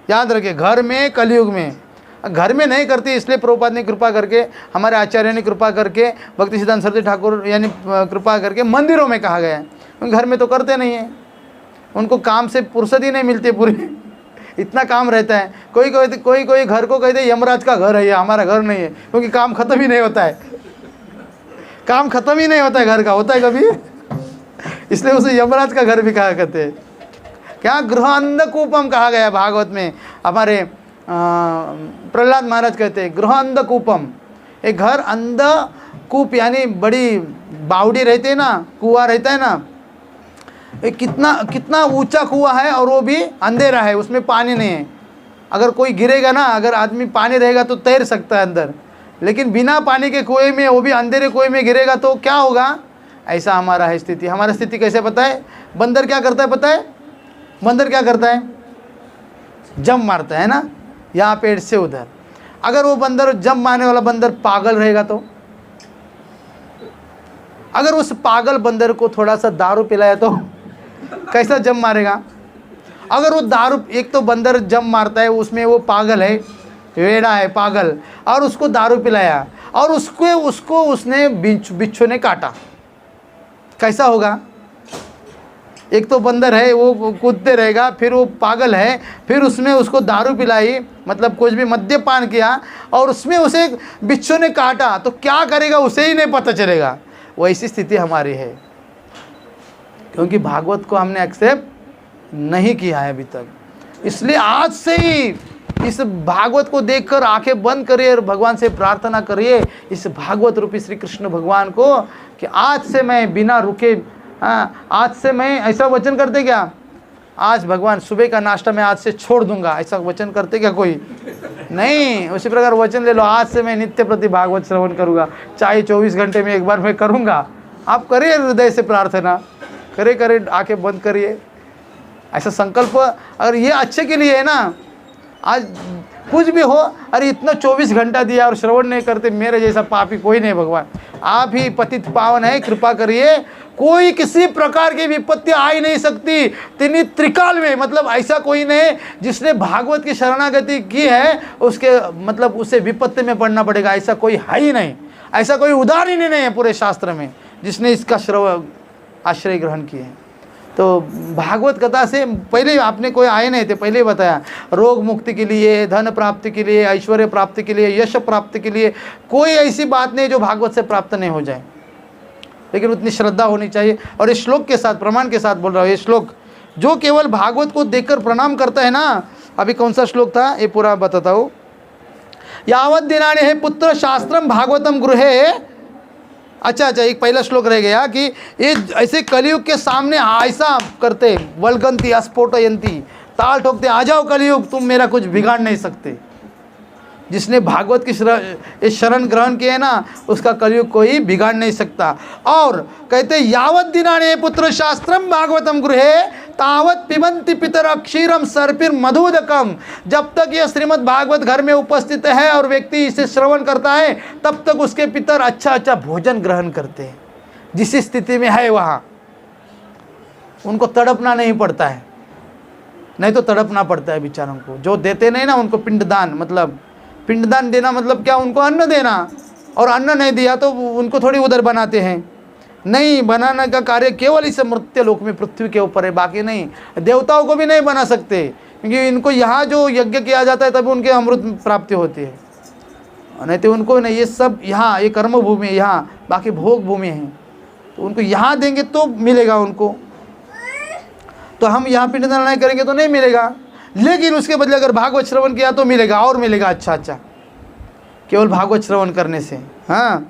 याद रखे घर में, कलयुग में, घर में नहीं करते, इसलिए प्रभुपाद ने कृपा करके, हमारे आचार्य ने कृपा करके, भक्ति सिद्धांत सरस्वती ठाकुर यानी कृपा करके मंदिरों में कहा गया है। घर में तो करते नहीं है, उनको काम से फुर्सत ही नहीं मिलती पूरी, इतना काम रहता है। कोई घर को कहते यमराज का घर है, ये हमारा घर नहीं है, क्योंकि काम खत्म ही नहीं होता है, काम खत्म ही नहीं होता है घर का, होता है कभी, इसलिए उसे यमराज का घर भी कहा करते हैं। क्या गृह अंधकूपम कहा गया है भागवत में। हमारे प्रहलाद महाराज कहते हैं गृह अंधकूपम, एक घर अंधकूप यानी बड़ी बावड़ी रहती है ना, कुआं रहता है ना, कितना ऊंचा कुआं है और वो भी अंधेरा है, उसमें पानी नहीं है। अगर कोई गिरेगा ना, अगर आदमी पानी रहेगा तो तैर सकता है अंदर, लेकिन बिना पानी के कुएं में, वो भी अंधेरे कुएं में गिरेगा तो क्या होगा। ऐसा हमारा है स्थिति। हमारा स्थिति कैसे पता है, बंदर क्या करता है पता है, बंदर क्या करता है, जंप मारता है ना, यहाँ पेड़ से उधर। अगर वो बंदर, जंप मारने वाला बंदर पागल रहेगा तो, अगर उस पागल बंदर को थोड़ा सा दारू पिलाया तो कैसा जंप मारेगा। अगर वो दारू, एक तो बंदर जंप मारता है, उसमें वो पागल है, वेड़ा है, पागल, और उसको दारू पिलाया और उसको उसने बिच्छू ने काटा, कैसा होगा। एक तो बंदर है, वो कूदते रहेगा, फिर वो पागल है, फिर उसमें उसको दारू पिलाई, मतलब कुछ भी मद्यपान किया, और उसमें उसे बिच्छू ने काटा, तो क्या करेगा उसे ही नहीं पता चलेगा। वैसी स्थिति हमारी है, क्योंकि भागवत को हमने एक्सेप्ट नहीं किया है अभी तक। इसलिए आज से ही इस भागवत को देखकर आंखें बंद करिए और भगवान से प्रार्थना करिए इस भागवत रूपी श्री कृष्ण भगवान को कि आज से मैं बिना रुके, हाँ आज से मैं, ऐसा वचन करते क्या, आज भगवान सुबह का नाश्ता मैं आज से छोड़ दूंगा, ऐसा वचन करते क्या कोई? नहीं। उसी प्रकार वचन ले लो, आज से मैं नित्य प्रति भागवत श्रवण करूंगा, चाहे 24 घंटे में एक बार मैं करूंगा। आप करिए हृदय से प्रार्थना, करे आंखें बंद करिए, ऐसा संकल्प। अगर ये अच्छे के लिए है ना, आज कुछ भी हो, अरे इतना 24 घंटा दिया और श्रवण नहीं करते, मेरे जैसा पापी कोई नहीं भगवान, आप ही पतित पावन है, कृपा करिए। कोई किसी प्रकार की विपत्ति आ ही नहीं सकती तीन त्रिकाल में, मतलब ऐसा कोई नहीं जिसने भागवत की शरणागति की है उसके मतलब उसे विपत्ति में पड़ना पड़ेगा, ऐसा कोई है ही नहीं। ऐसा कोई उदाहरण ही नहीं है पूरे शास्त्र में जिसने इसका श्रवण आश्रय ग्रहण किए हैं। तो भागवत कथा से पहले आपने कोई आए नहीं थे, पहले ही बताया, रोग मुक्ति के लिए, धन प्राप्ति के लिए, ऐश्वर्य प्राप्ति के लिए, यश प्राप्ति के लिए, कोई ऐसी बात नहीं जो भागवत से प्राप्त नहीं हो जाए, लेकिन उतनी श्रद्धा होनी चाहिए। और इस श्लोक के साथ, प्रमाण के साथ बोल रहा हूँ, ये श्लोक जो केवल भागवत को देखकर प्रणाम करता है ना, अभी कौन सा श्लोक था ये पूरा बताता हूँ। यावत दिनानि हे पुत्र शास्त्रम भागवतम गृहे। अच्छा, एक पहला श्लोक रह गया कि ये ऐसे कलयुग के सामने ऐसा करते, वल्गंती अस्फोटयंती, ताल ठोकते, आ जाओ कलयुग, तुम मेरा कुछ बिगाड़ नहीं सकते। जिसने भागवत की शरण ग्रहण किए ना, उसका कलयुग कोई बिगाड़ नहीं सकता। और कहते यावत दिनानि पुत्र शास्त्रम भागवतम गृहे तावत पिबंति पितर क्षीरम सर्पिर मधुदकम। जब तक यह श्रीमद् भागवत घर में उपस्थित है और व्यक्ति इसे श्रवण करता है, तब तक उसके पितर अच्छा अच्छा भोजन ग्रहण करते हैं। जिस स्थिति में है वहाँ उनको तड़पना नहीं पड़ता है, नहीं तो तड़पना पड़ता है बेचारों को। जो देते नहीं ना उनको पिंडदान, मतलब पिंडदान देना मतलब क्या, उनको अन्न देना, और अन्न नहीं दिया तो उनको थोड़ी उधर बनाते हैं। नहीं, बनाने का कार्य केवल इस मृत्यु लोक में पृथ्वी के ऊपर है, बाकी नहीं। देवताओं को भी नहीं बना सकते, क्योंकि इनको यहाँ जो यज्ञ किया जाता है तभी उनके अमृत प्राप्ति होती है, नहीं तो उनको नहीं। ये सब यहाँ, ये कर्म भूमि है यहाँ, बाकी भोग भूमि है, तो उनको यहाँ देंगे तो मिलेगा उनको। तो हम यहाँ पिंडदान नहीं करेंगे तो नहीं मिलेगा, लेकिन उसके बदले अगर भागवत श्रवण किया तो मिलेगा, और मिलेगा अच्छा अच्छा, केवल भागवत श्रवण करने से। हाँ,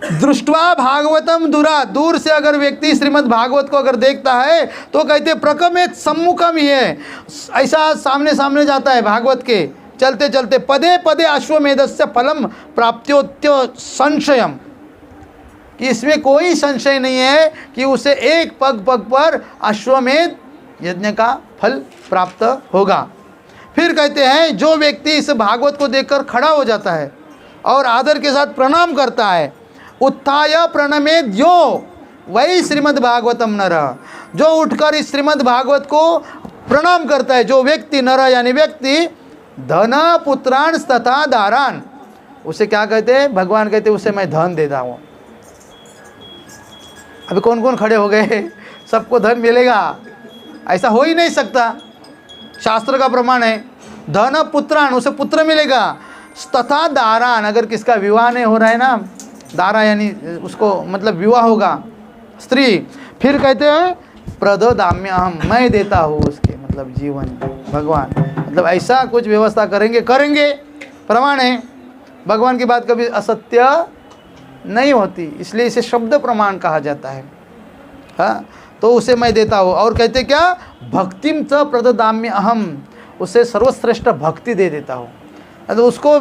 दृष्टवा भागवतम दूरा, दूर से अगर व्यक्ति श्रीमद् भागवत को अगर देखता है तो कहते प्रकमेत सम्मुखम ही है, ऐसा सामने सामने जाता है भागवत के, चलते चलते पदे पदे अश्वमेधस्य फलम प्राप्त्योत्यो संशयम, कि इसमें कोई संशय नहीं है कि उसे एक पग पग पर अश्वमेध यज्ञ का फल प्राप्त होगा। फिर कहते हैं जो व्यक्ति इस भागवत को देखकर खड़ा हो जाता है और आदर के साथ प्रणाम करता है, उत्थाय प्रणमेद यो वही श्रीमद् भागवतम नर, जो उठकर इस श्रीमद् भागवत को प्रणाम करता है, जो व्यक्ति, नर यानी व्यक्ति, धन पुत्रान तथा दारान, उसे क्या कहते हैं, भगवान कहते हैं उसे मैं धन देता हूँ। अभी कौन कौन खड़े हो गए, सबको धन मिलेगा? ऐसा हो ही नहीं सकता, शास्त्र का प्रमाण है। धन पुत्रान, उसे पुत्र मिलेगा, तथा दारान, अगर किसका विवाह नहीं हो रहा है ना, दारा यानी उसको मतलब विवाह होगा, स्त्री। फिर कहते हैं प्रददाम्य अहम, मैं देता हूँ उसके मतलब जीवन, भगवान मतलब ऐसा कुछ व्यवस्था करेंगे, प्रमाण है। भगवान की बात कभी असत्य नहीं होती, इसलिए इसे शब्द प्रमाण कहा जाता है। हाँ, तो उसे मैं देता हूँ। और कहते क्या, भक्तिम च प्रददाम्य अहम, उसे सर्वश्रेष्ठ भक्ति दे देता हूँ। तो उसको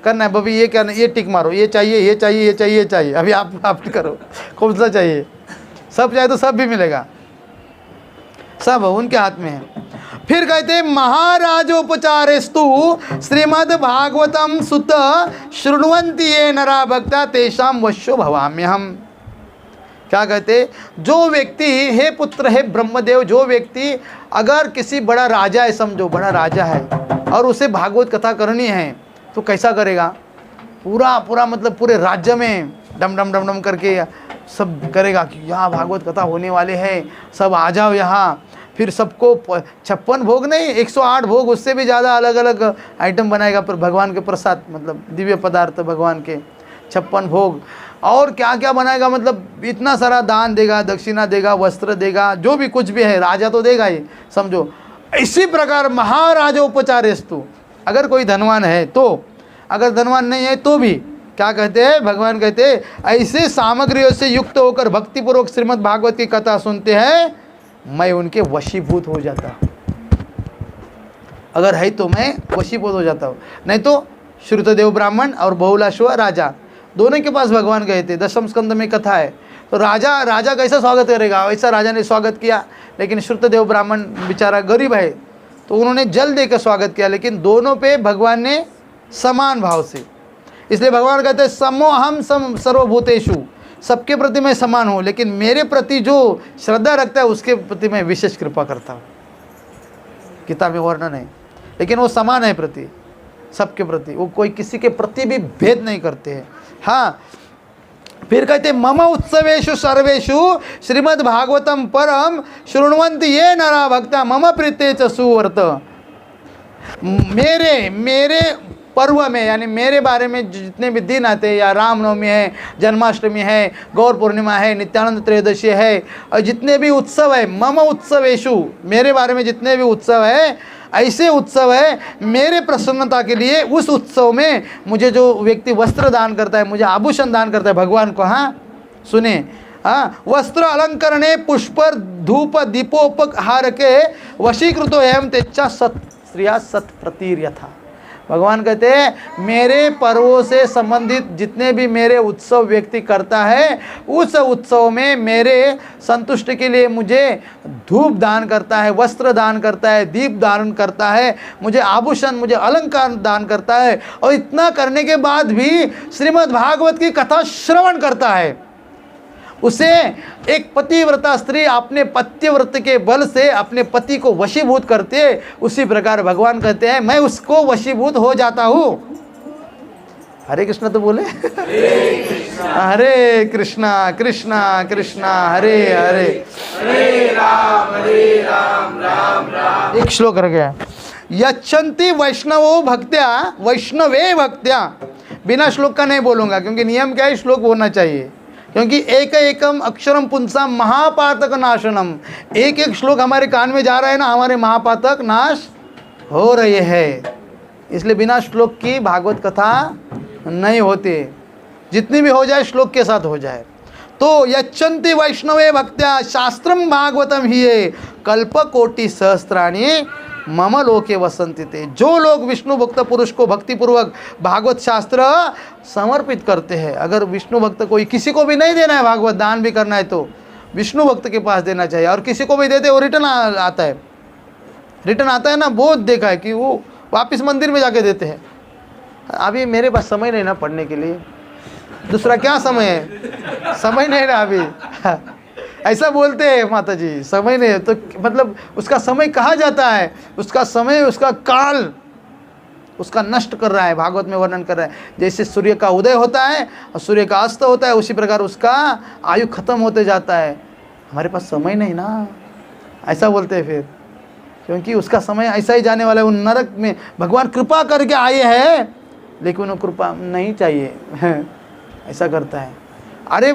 करना है, बबी ये करना, ये टिक मारो, ये चाहिए, ये चाहिए, ये चाहिए, ये चाहिए। अभी आप करो कौन सा चाहिए, सब चाहे तो सब भी मिलेगा, सब उनके हाथ में है। फिर कहते हैं महाराजोपचारेस्तु श्रीमद् भागवतम सुत शृण्वन्ति ये नरा भक्ता तेषाम वश्यो भवाम्यहम। क्या कहते, जो व्यक्ति, हे पुत्र, हे ब्रह्मदेव, जो व्यक्ति अगर किसी बड़ा राजा है, समझो बड़ा राजा है, और उसे भागवत कथा करनी है तो कैसा करेगा, पूरा मतलब पूरे राज्य में डम डम डम डम करके सब करेगा कि यहाँ भागवत कथा होने वाले हैं, सब आ जाओ यहाँ। फिर सबको 56 भोग नहीं, 108 भोग, उससे भी ज़्यादा अलग अलग आइटम बनाएगा पर भगवान के प्रसाद, मतलब दिव्य पदार्थ भगवान के 56 भोग, और क्या क्या बनाएगा, मतलब इतना सारा दान देगा, दक्षिणा देगा, वस्त्र देगा, जो भी कुछ भी है राजा तो देगा ही, समझो इसी प्रकार महाराजोपचारेस्तु, अगर कोई धनवान है तो, अगर धनवान नहीं है तो भी क्या कहते हैं, भगवान कहते हैं ऐसे सामग्रियों से युक्त होकर भक्तिपूर्वक श्रीमद् भागवत की कथा सुनते हैं, मैं उनके वशीभूत हो जाता हूँ। अगर है तो मैं वशीभूत हो जाता हूँ, नहीं तो श्रुतदेव ब्राह्मण और बहुलाश्व राजा दोनों के पास भगवान गए थे। 10वें स्कंद में कथा है। तो राजा कैसा स्वागत करेगा, वैसा राजा ने स्वागत किया, लेकिन श्रुतदेव ब्राह्मण बेचारा गरीब है तो उन्होंने जल देकर स्वागत किया, लेकिन दोनों पे भगवान ने समान भाव से, इसलिए भगवान कहते हैं समोहम सम सर्वभूतेषु, सबके प्रति मैं समान हूँ, लेकिन मेरे प्रति जो श्रद्धा रखता है उसके प्रति मैं विशेष कृपा करता हूँ। गीता में वर्णन है, लेकिन वो समान है प्रति, सबके प्रति, वो कोई किसी के प्रति भी भेद नहीं करते हैं। हाँ, फिर कहते मम उत्सवेषु सर्वेषु श्रीमद् भागवतम परम शृण्वन्ति ये नरा भक्ता मम प्रीते च सुवर्त। मेरे पर्व में, यानी मेरे बारे में जितने भी दिन आते हैं, या रामनवमी है, जन्माष्टमी है, गौर पूर्णिमा है, नित्यानंद त्रयोदशी है, और जितने भी उत्सव है, मम उत्सवेषु, मेरे बारे में जितने भी उत्सव है, ऐसे उत्सव है मेरे प्रसन्नता के लिए। उस उत्सव में मुझे जो व्यक्ति वस्त्र दान करता है, मुझे आभूषण दान करता है, भगवान को, हाँ सुने, हाँ, वस्त्र अलंकरणे पुष्प धूप दीपोपहार के वशीकृतो एवं तेच्छा सत्रिया सत्प्रतिर्यथा। भगवान कहते हैं मेरे पर्वों से संबंधित जितने भी मेरे उत्सव व्यक्ति करता है, उस उत्सव में मेरे संतुष्टि के लिए मुझे धूप दान करता है, वस्त्र दान करता है, दीप दान करता है, मुझे आभूषण, मुझे अलंकार दान करता है, और इतना करने के बाद भी श्रीमद् भागवत की कथा श्रवण करता है। उसे एक पतिव्रता स्त्री अपने पतिव्रत के बल से अपने पति को वशीभूत करते, उसी प्रकार भगवान कहते हैं मैं उसको वशीभूत हो जाता हूँ। हरे कृष्ण तो बोले हरे कृष्णा कृष्णा कृष्णा हरे हरे, हरे राम राम राम। एक श्लोक रह गया, यच्छन्ति वैष्णवो भक्त्या वैष्णवे भक्त्या। बिना श्लोक का नहीं बोलूँगा क्योंकि नियम क्या है, श्लोक बोलना चाहिए, क्योंकि एक एकम अक्षरम पुंसा महापातक नाशनम। एक एक श्लोक हमारे कान में जा रहा है ना, हमारे महापातक नाश हो रहे हैं। इसलिए बिना श्लोक की भागवत कथा नहीं होती, जितनी भी हो जाए श्लोक के साथ हो जाए। तो यच्छन्ति वैष्णवे भक्त्या शास्त्रम भागवतम ही कल्पकोटि सहस्त्राणि मम लोके वसंति ते। जो लोग विष्णु भक्त पुरुष को भक्तिपूर्वक भागवत शास्त्र समर्पित करते हैं, अगर विष्णु भक्त कोई किसी को भी नहीं देना है, भागवत दान भी करना है तो विष्णु भक्त के पास देना चाहिए, और किसी को भी देते वो रिटर्न आता है, रिटर्न आता है ना, बहुत देखा है कि वो वापस मंदिर में जाके देते हैं। अभी मेरे पास समय नहीं ना पढ़ने के लिए, दूसरा क्या समय है, समय नहीं ना अभी ऐसा बोलते हैं माता जी, समय नहीं है तो मतलब उसका समय कहा जाता है, उसका समय, उसका काल उसका नष्ट कर रहा है। भागवत में वर्णन कर रहा है, जैसे सूर्य का उदय होता है और सूर्य का अस्त होता है, उसी प्रकार उसका आयु खत्म होते जाता है। हमारे पास समय नहीं ना, ऐसा बोलते हैं फिर, क्योंकि उसका समय ऐसा ही जाने वाला है। उन नरक में भगवान कृपा करके आए हैं, लेकिन वो कृपा नहीं चाहिए ऐसा करता है। अरे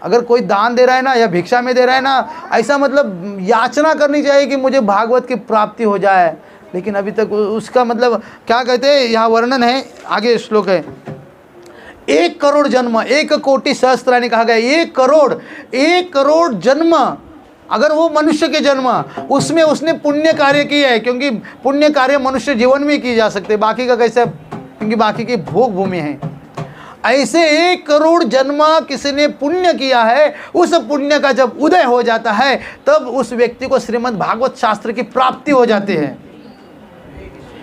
अगर कोई दान दे रहा है ना, या भिक्षा में दे रहा है ना, ऐसा मतलब याचना करनी चाहिए कि मुझे भागवत की प्राप्ति हो जाए, लेकिन अभी तक उसका मतलब क्या कहते हैं, यहाँ वर्णन है, आगे श्लोक है, 1 करोड़ जन्म 1 कोटि सहस्त्राणि कहा गया। 1 करोड़ जन्म, अगर वो मनुष्य के जन्म उसमें उसने पुण्य कार्य किया है, क्योंकि पुण्य कार्य मनुष्य जीवन में किए जा सकते, बाकी का कैसे, क्योंकि बाकी की भोग भूमि है। ऐसे 1 करोड़ जन्म किसी ने पुण्य किया है, उस पुण्य का जब उदय हो जाता है तब उस व्यक्ति को श्रीमद् भागवत शास्त्र की प्राप्ति हो जाती है।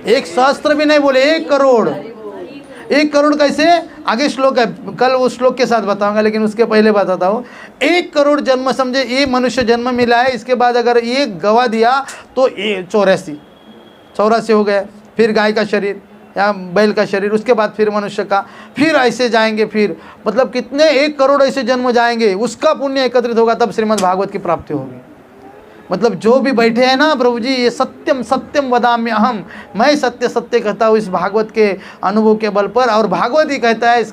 1 सहस्त्र भी नहीं बोले, 1 करोड़। 1 करोड़ कैसे, आगे श्लोक है, कल उस श्लोक के साथ बताऊंगा, लेकिन उसके पहले बताता हूँ। 1 करोड़ जन्म, समझे ये मनुष्य जन्म मिला है, इसके बाद अगर ये गवा दिया तो 84 हो गए, फिर गाय का शरीर या बैल का शरीर, उसके बाद फिर मनुष्य का, फिर ऐसे जाएंगे, फिर मतलब कितने 1 करोड़ ऐसे जन्म जाएंगे, उसका पुण्य एकत्रित होगा, तब श्रीमद् भागवत की प्राप्ति होगी। मतलब जो भी बैठे हैं ना प्रभु जी, ये सत्यम सत्यम वदाम्य अहम, मैं सत्य सत्य कहता हूँ इस भागवत के अनुभव के बल पर। और भागवत ही कहता है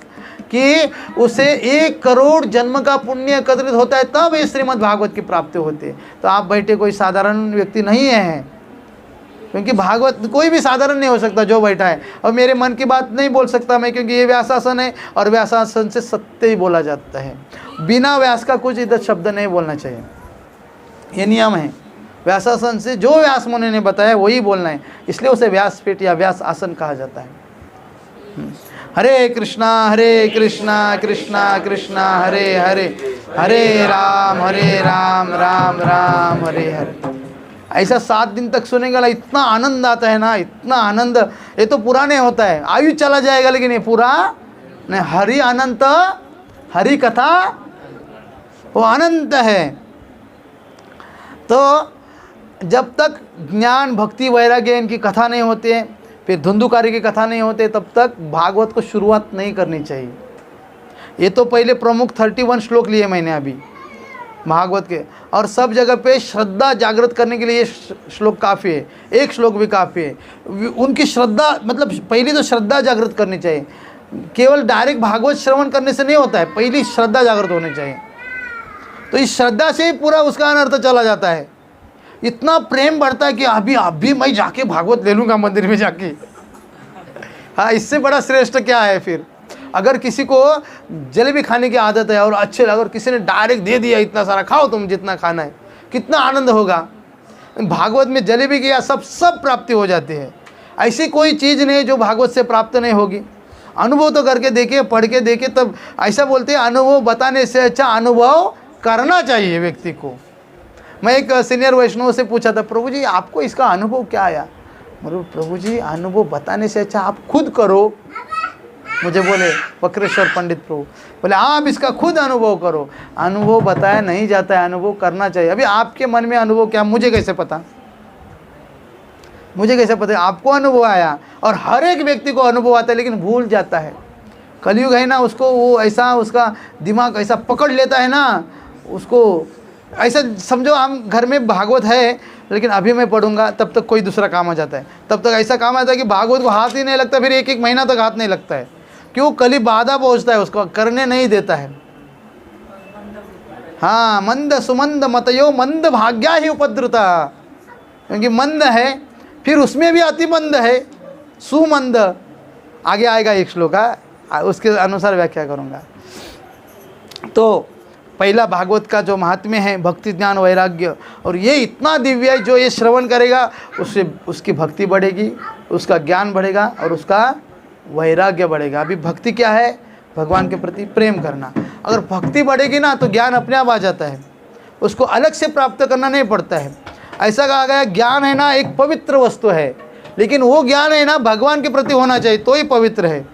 कि उसे 1 करोड़ जन्म का पुण्य एकत्रित होता है, तब ये श्रीमद् भागवत की प्राप्ति होती है। तो आप बैठे कोई साधारण व्यक्ति नहीं है, क्योंकि भागवत कोई भी साधारण नहीं हो सकता जो बैठा है, और मेरे मन की बात नहीं बोल सकता मैं, क्योंकि ये व्यासासन है और व्यासासन से सत्य ही बोला जाता है। बिना व्यास का कुछ इधर शब्द नहीं बोलना चाहिए, ये नियम है। व्यासासन से जो व्यास मुनि ने बताया वही बोलना है, इसलिए उसे व्यासपीठ या व्यास आसन कहा जाता है। हरे कृष्णा कृष्णा कृष्णा हरे हरे, हरे राम राम राम हरे हरे। ऐसा 7 दिन तक सुनेगा ना, इतना आनंद आता है ना, इतना आनंद। ये तो पूरा नहीं होता है, आयु चला जाएगा लेकिन ये पूरा नहीं। हरि अनंत, हरि कथा वो अनंत है। तो जब तक ज्ञान भक्ति वैराग्य इनकी कथा नहीं होती है, फिर धुंधुकारी की कथा नहीं होते, तब तक भागवत को शुरुआत नहीं करनी चाहिए। ये तो पहले प्रमुख 31 श्लोक लिए मैंने अभी भागवत के, और सब जगह पे श्रद्धा जागृत करने के लिए ये श्लोक काफ़ी है, एक श्लोक भी काफ़ी है। उनकी श्रद्धा, मतलब पहली तो श्रद्धा जागृत करनी चाहिए। केवल डायरेक्ट भागवत श्रवण करने से नहीं होता है, पहली श्रद्धा जागृत होनी चाहिए। तो इस श्रद्धा से ही पूरा उसका अनर्थ चला जाता है। इतना प्रेम बढ़ता है कि अभी मैं जाके भागवत ले लूँगा मंदिर में जाके। हाँ, इससे बड़ा श्रेष्ठ क्या है फिर। अगर किसी को जलेबी खाने की आदत है और अच्छे, अगर किसी ने डायरेक्ट दे दिया इतना सारा, खाओ तुम जितना खाना है, कितना आनंद होगा। भागवत में जलेबी की या सब प्राप्ति हो जाती है। ऐसी कोई चीज़ नहीं जो भागवत से प्राप्त नहीं होगी। अनुभव तो करके देखे, पढ़ के देखे, तब ऐसा बोलते हैं अनुभव बताने से अच्छा अनुभव करना चाहिए व्यक्ति को। मैं एक सीनियर वैष्णव से पूछा था, प्रभु जी आपको इसका अनुभव क्या आया? मतलब प्रभु जी अनुभव बताने से अच्छा आप खुद करो। मुझे बोले वक्रेश्वर पंडित प्रभु, बोले आप इसका खुद अनुभव करो। अनुभव बताया नहीं जाता है, अनुभव करना चाहिए। अभी आपके मन में अनुभव क्या, मुझे कैसे पता? मुझे कैसे पता? आपको अनुभव आया, और हर एक व्यक्ति को अनुभव आता है लेकिन भूल जाता है। कलयुग है ना, उसको वो ऐसा, उसका दिमाग ऐसा पकड़ लेता है ना, उसको ऐसा समझो हम घर में भागवत है लेकिन अभी मैं पढ़ूंगा, तब तक कोई दूसरा काम आ जाता है। तब तक ऐसा काम आता है कि भागवत को हाथ ही नहीं लगता, फिर 1-1 महीना तक हाथ नहीं लगता है। क्यों? कली बाधा पहुंचता है, उसको करने नहीं देता है। हाँ, मंद सुमंद मतयो मंद भाग्या ही उपद्रुता, क्योंकि मंद है, फिर उसमें भी अति मंद है, सुमंद। आगे आएगा एक श्लोक, उसके अनुसार व्याख्या करूँगा। तो पहला भागवत का जो महात्म्य है भक्ति ज्ञान वैराग्य, और ये इतना दिव्य है, जो ये श्रवण करेगा उससे उसकी भक्ति बढ़ेगी, उसका ज्ञान बढ़ेगा और उसका वैराग्य बढ़ेगा। अभी भक्ति क्या है? भगवान के प्रति प्रेम करना। अगर भक्ति बढ़ेगी ना तो ज्ञान अपने आप आ जाता है, उसको अलग से प्राप्त करना नहीं पड़ता है। ऐसा कहा गया ज्ञान है ना एक पवित्र वस्तु है, लेकिन वो ज्ञान है ना भगवान के प्रति होना चाहिए तो ही पवित्र है।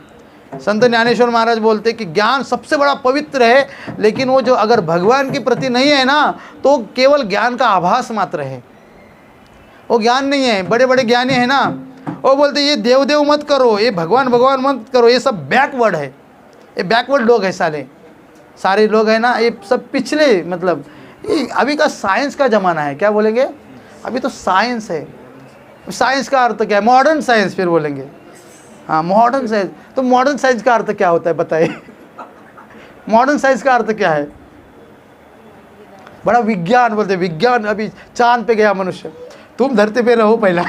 संत ज्ञानेश्वर महाराज बोलते कि ज्ञान सबसे बड़ा पवित्र है, लेकिन वो जो अगर भगवान के प्रति नहीं है ना तो केवल ज्ञान का आभास मात्र है, वो ज्ञान नहीं है। बड़े बड़े ज्ञानी है ना, वो बोलते ये देव देव मत करो, ये भगवान भगवान मत करो, ये सब बैकवर्ड है, ये बैकवर्ड लोग है सारे लोग हैं ना, ये सब पिछले, मतलब ये अभी का साइंस का ज़माना है। क्या बोलेंगे? अभी तो साइंस है। साइंस का अर्थ क्या है? मॉडर्न साइंस फिर बोलेंगे। हाँ, मॉडर्न साइंस। तो मॉडर्न साइंस का अर्थ क्या होता है बताइए? मॉडर्न साइंस का अर्थ क्या है? बड़ा विज्ञान बोलते, विज्ञान अभी चांद पे गया मनुष्य, तुम धरती पे रहो पहला।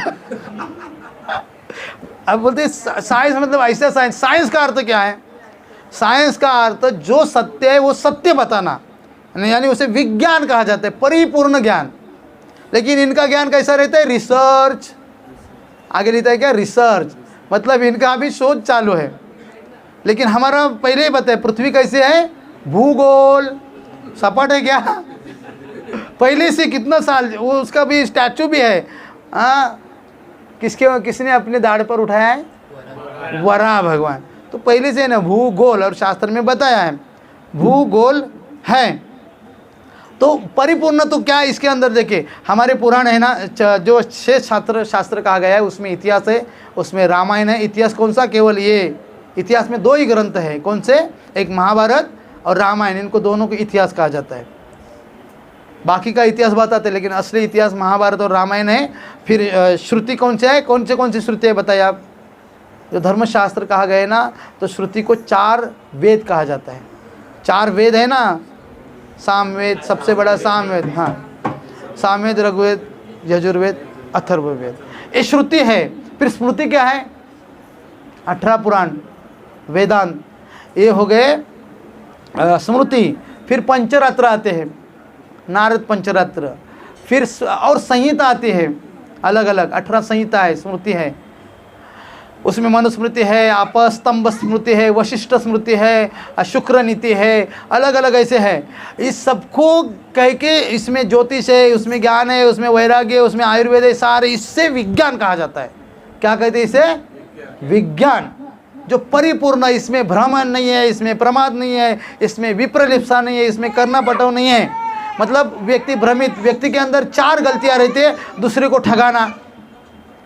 अब बोलते साइंस मतलब ऐसा साइंस। साइंस का अर्थ क्या है? साइंस का अर्थ जो सत्य है वो सत्य बताना, यानी उसे विज्ञान कहा जाता है, परिपूर्ण ज्ञान। लेकिन इनका ज्ञान कैसा रहता है? रिसर्च। आगे लिखता है क्या? रिसर्च, मतलब इनका अभी शोध चालू है। लेकिन हमारा पहले ही बताया पृथ्वी कैसे है? भूगोल सपाट है क्या? पहले से कितना साल, वो उसका भी स्टैचू भी है। हाँ, किसने अपने दाढ़ पर उठाया है? वराह भगवान। तो पहले से ना भूगोल, और शास्त्र में बताया है भूगोल है। तो परिपूर्ण तो क्या इसके अंदर देखिए, हमारे पुराण है ना, जो 6 शास्त्र कहा गया है उसमें इतिहास है, उसमें रामायण है। इतिहास कौन सा? केवल ये इतिहास में 2 ही ग्रंथ है। कौन से? एक महाभारत और रामायण, इनको दोनों को इतिहास कहा जाता है। बाकी का इतिहास बताते हैं, लेकिन असली इतिहास महाभारत और रामायण है। फिर श्रुति कौन से है? कौन सी श्रुति है बताइए आप? जो धर्मशास्त्र कहा गया है ना, तो श्रुति को 4 वेद कहा जाता है। 4 वेद है ना, सामवेद सबसे बड़ा सामवेद, हाँ, सामवेद, ऋग्वेद, यजुर्वेद, अथर्ववेद। ये श्रुति है। फिर स्मृति क्या है? 18 पुराण वेदांत, ये हो गए स्मृति। फिर पंचरात्र आते हैं, नारद पंचरात्र। फिर और संहिता आती है अलग अलग, 18 संहिता है, स्मृति है। उसमें मनुस्मृति है, आपस्तंभ स्मृति है, वशिष्ठ स्मृति है, शुक्र नीति है, अलग अलग ऐसे है। इस सबको कह के इसमें ज्योतिष है, उसमें ज्ञान है, उसमें वैराग्य है, उसमें आयुर्वेद है, सारे इससे विज्ञान कहा जाता है। क्या कहते हैं इसे? विज्ञान, जो परिपूर्ण, इसमें भ्रमण नहीं है, इसमें प्रमाद नहीं है, इसमें विप्रलिप्सा नहीं है, इसमें करना पटाव नहीं है। मतलब व्यक्ति भ्रमित, व्यक्ति के अंदर 4 गलतियां रहती है। दूसरे को ठगाना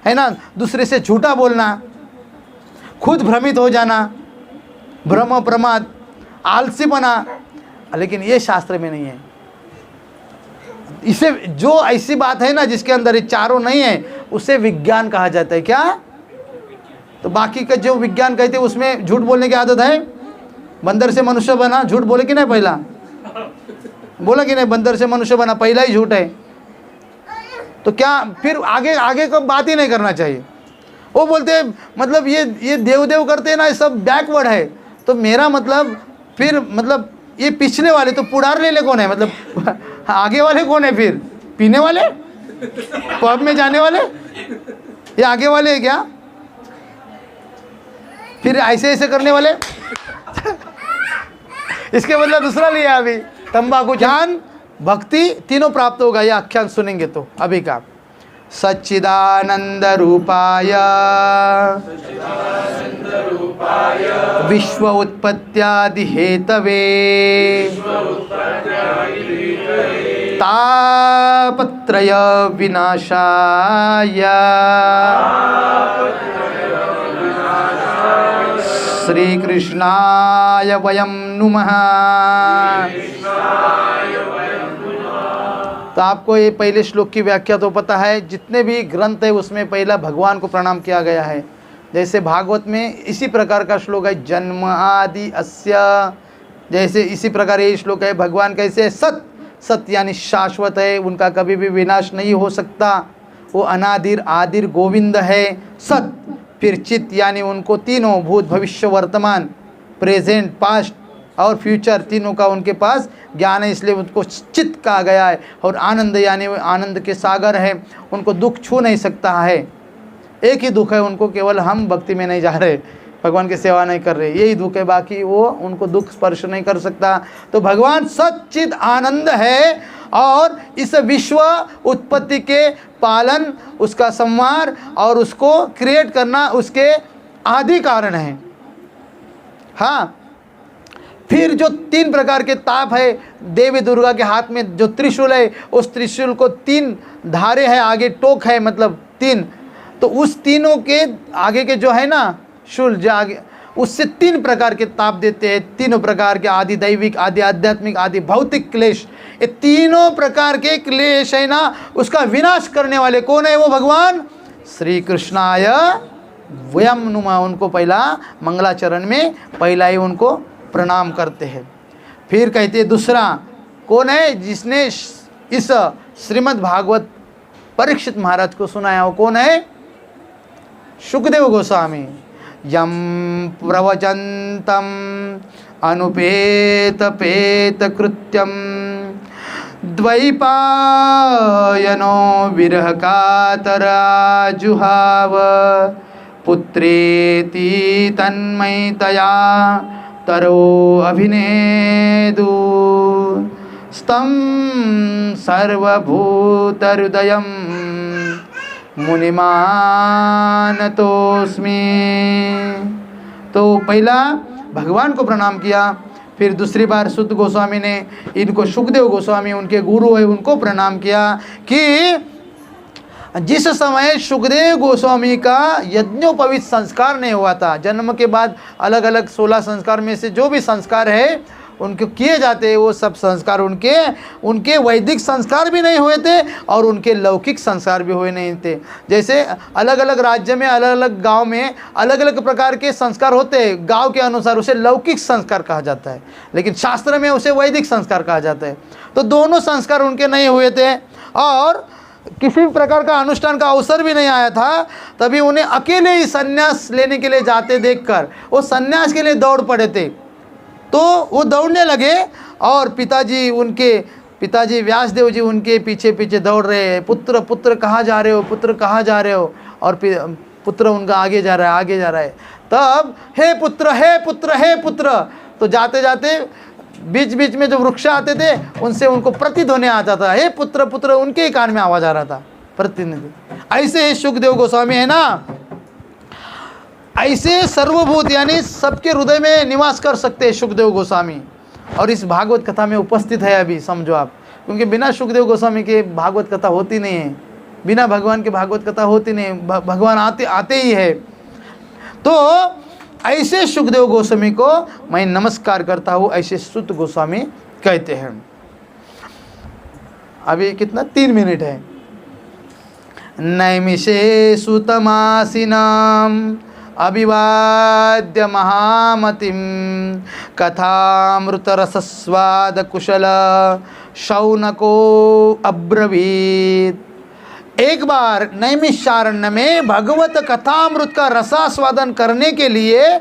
है ना, दूसरे से झूठा बोलना, खुद भ्रमित हो जाना, भ्रम प्रमाद, आलसीपना। लेकिन ये शास्त्र में नहीं है। इसे जो ऐसी बात है ना जिसके अंदर ये चारों नहीं है, उसे विज्ञान कहा जाता है। क्या? तो बाकी का जो विज्ञान कहते हैं उसमें झूठ बोलने की आदत है। बंदर से मनुष्य बना, झूठ बोले कि नहीं? पहला बोला कि नहीं? बंदर से मनुष्य बना, पहला ही झूठ है। तो क्या फिर आगे का बात ही नहीं करना चाहिए। वो बोलते हैं मतलब ये देव करते हैं ना, ये सब बैकवर्ड है। तो मेरा मतलब फिर मतलब ये पिछले वाले तो पुढ़ार ले कौन है? मतलब आगे वाले कौन है? फिर पीने वाले, पब में जाने वाले, ये आगे वाले है क्या? फिर ऐसे करने वाले इसके बदला दूसरा लिया अभी, तंबाकू। ज्ञान भक्ति तीनों प्राप्त होगा, ये आख्यान सुनेंगे तो अभी का। सच्चिदानंद रूपाय विश्व उत्पत्त्यादि हेतवे तापत्रय विनाशाय श्री कृष्णाय वयं नुमः। तो आपको ये पहले श्लोक की व्याख्या तो पता है। जितने भी ग्रंथ है उसमें पहला भगवान को प्रणाम किया गया है। जैसे भागवत में इसी प्रकार का श्लोक है, जन्म आदि अस्य। जैसे इसी प्रकार ये श्लोक है, भगवान कैसे सत, सत्य यानी शाश्वत है, उनका कभी भी विनाश नहीं हो सकता। वो अनादिर आदिर गोविंद है, सत। फिर चित यानी उनको तीनों भूत भविष्य वर्तमान प्रेजेंट पास्ट और फ्यूचर तीनों का उनके पास ज्ञान है, इसलिए उनको चित कहा गया है। और आनंद यानी वो आनंद के सागर है, उनको दुख छू नहीं सकता है। एक ही दुख है उनको, केवल हम भक्ति में नहीं जा रहे, भगवान की सेवा नहीं कर रहे, यही दुख है। बाकी वो उनको दुख स्पर्श नहीं कर सकता। तो भगवान सच्चिद आनंद है और इस विश्व उत्पत्ति के पालन, उसका संहार और उसको क्रिएट करना उसके आदि कारण है। हाँ, फिर जो 3 प्रकार के ताप है, देवी दुर्गा के हाथ में जो त्रिशूल है, उस त्रिशूल को 3 धारे है, आगे टोक है, मतलब 3। तो उस तीनों के आगे के जो है ना शूल, जो आगे उससे 3 प्रकार के ताप देते हैं। तीनों प्रकार के, आदि दैविक, आदि आध्यात्मिक, आदि भौतिक क्लेश। ये तीनों प्रकार के क्लेश है ना, उसका विनाश करने वाले कौन है? वो भगवान श्री कृष्णाय वयं नुमः। उनको पहला मंगलाचरण में पहला ही उनको प्रणाम करते हैं। फिर कहते हैं दूसरा कौन है जिसने इस श्रीमद् भागवत परीक्षित महाराज को सुनाया? वो कौन है? शुकदेव गोस्वामी। यम प्रवचन्तम अनुपेत पेत कृत्यम द्वैपायनो विरह कातरा जुहाव पुत्रेति तन्मयतया तरो अभिनेदु स्तं सर्वभूतहृदयं मुनिमानतोस्मि। तो पहला भगवान को प्रणाम किया, फिर दूसरी बार सुत गोस्वामी ने इनको, शुकदेव गोस्वामी उनके गुरु है, उनको प्रणाम किया कि जिस समय शुकदेव गोस्वामी का यज्ञोपवीत संस्कार नहीं हुआ था, जन्म के बाद अलग अलग 16 संस्कार में से जो भी संस्कार है उनको किए जाते हैं, वो सब संस्कार उनके वैदिक संस्कार भी नहीं हुए थे और उनके लौकिक संस्कार भी हुए नहीं थे। जैसे अलग अलग राज्य में, अलग अलग गांव में अलग अलग प्रकार के संस्कार होते हैं, गांव के अनुसार उसे लौकिक संस्कार कहा जाता है, लेकिन शास्त्र में उसे वैदिक संस्कार कहा जाता है। तो दोनों संस्कार उनके नहीं हुए थे। और किसी भी प्रकार का अनुष्ठान का अवसर भी नहीं आया था, तभी उन्हें अकेले ही संन्यास लेने के लिए जाते देखकर वो संन्यास के लिए दौड़ पड़े थे। तो वो दौड़ने लगे और पिताजी व्यासदेव जी उनके पीछे पीछे दौड़ रहे हैं। पुत्र पुत्र कहाँ जा रहे हो, पुत्र कहाँ जा रहे हो? और पुत्र उनका आगे जा रहा है, आगे जा रहा है। तब हे पुत्र, हे पुत्र, हे पुत्र, तो जाते जाते बीच बीच में जो वृक्ष आते थे उनसे उनको प्रतिध्वनि आता था, हे पुत्र पुत्र, उनके ही कान में आवाज आ रहा था, प्रतिनिधि। ऐसे ही सुखदेव गोस्वामी है ना, ऐसे सर्वभूत यानी सबके हृदय में निवास कर सकते हैं सुखदेव गोस्वामी, और इस भागवत कथा में उपस्थित है अभी, समझो आप। क्योंकि बिना सुखदेव गोस्वामी के भागवत कथा होती नहीं है, बिना भगवान के भागवत कथा होती नहीं, भगवान आते ही है। तो ऐसे सुखदेव गोस्वामी को मैं नमस्कार करता हूँ, ऐसे सुत गोस्वामी कहते हैं। अभी कितना 3 मिनट है। नैमिषे सुतमासीनाम अभिवाद्य महामतिम कथामृत रसस्वाद कुशल शौनको अब्रवीत। एक बार नैमिषारण्य में भगवत कथामृत का रसास्वादन करने के लिए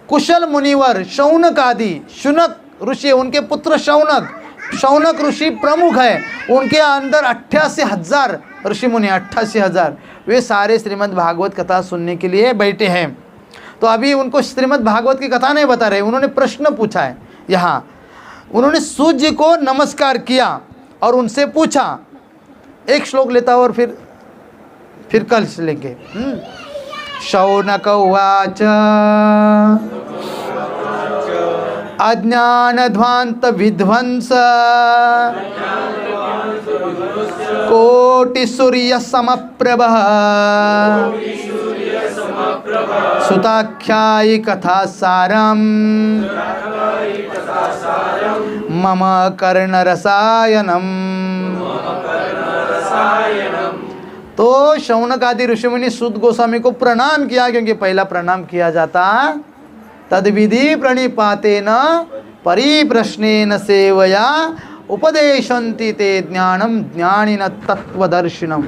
कुशल मुनिवर शौनक आदि, शुनक ऋषि, उनके पुत्र शौनक ऋषि प्रमुख है, उनके अंदर 88,000 ऋषि मुनि, 88,000, वे सारे श्रीमद् भागवत कथा सुनने के लिए बैठे हैं। तो अभी उनको श्रीमद् भागवत की कथा नहीं बता रहे, उन्होंने प्रश्न पूछा है। यहाँ उन्होंने सूर्य को नमस्कार किया और उनसे पूछा, एक श्लोक लेता हूँ और फिर कल लेंगे। शौनक उवाच अज्ञानध्वांत विध्वंस कोटि सूर्य समप्रभः सुताख्यायि कथा सारम मम कर्ण रसायनम। तो शौनक आदि ऋषिमुनि सूत गोस्वामी को प्रणाम किया, क्योंकि पहला प्रणाम किया जाता तद्विधि प्रणिपातेन परिप्रश्नेन सेवया उपदेशन्ति ते ज्ञानम ज्ञानिन तत्वदर्शिनम।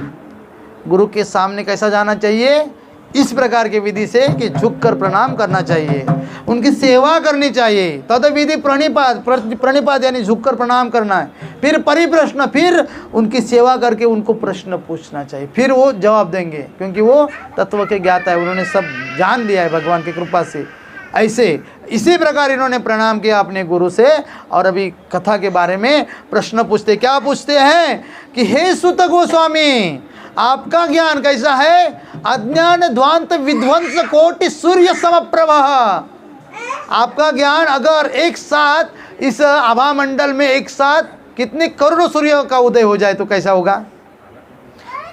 गुरु के सामने कैसा जाना चाहिए? इस प्रकार के विधि से कि झुककर प्रणाम करना चाहिए, उनकी सेवा करनी चाहिए। तद विधि प्रणिपात यानी झुककर प्रणाम करना है, फिर परिप्रश्न, फिर उनकी सेवा करके उनको प्रश्न पूछना चाहिए, फिर वो जवाब देंगे, क्योंकि वो तत्व के ज्ञाता है, उन्होंने सब जान लिया है भगवान की कृपा से। ऐसे इसी प्रकार इन्होंने प्रणाम किया अपने गुरु से, और अभी कथा के बारे में प्रश्न पूछते। क्या पूछते हैं कि हे सुत गोस्वामी, आपका ज्ञान कैसा है? अज्ञान ध्वांत विध्वंस कोटि सूर्य समप्रभः। आपका ज्ञान अगर एक साथ इस आभा मंडल में एक साथ कितने करोड़ों सूर्य का उदय हो जाए तो कैसा होगा?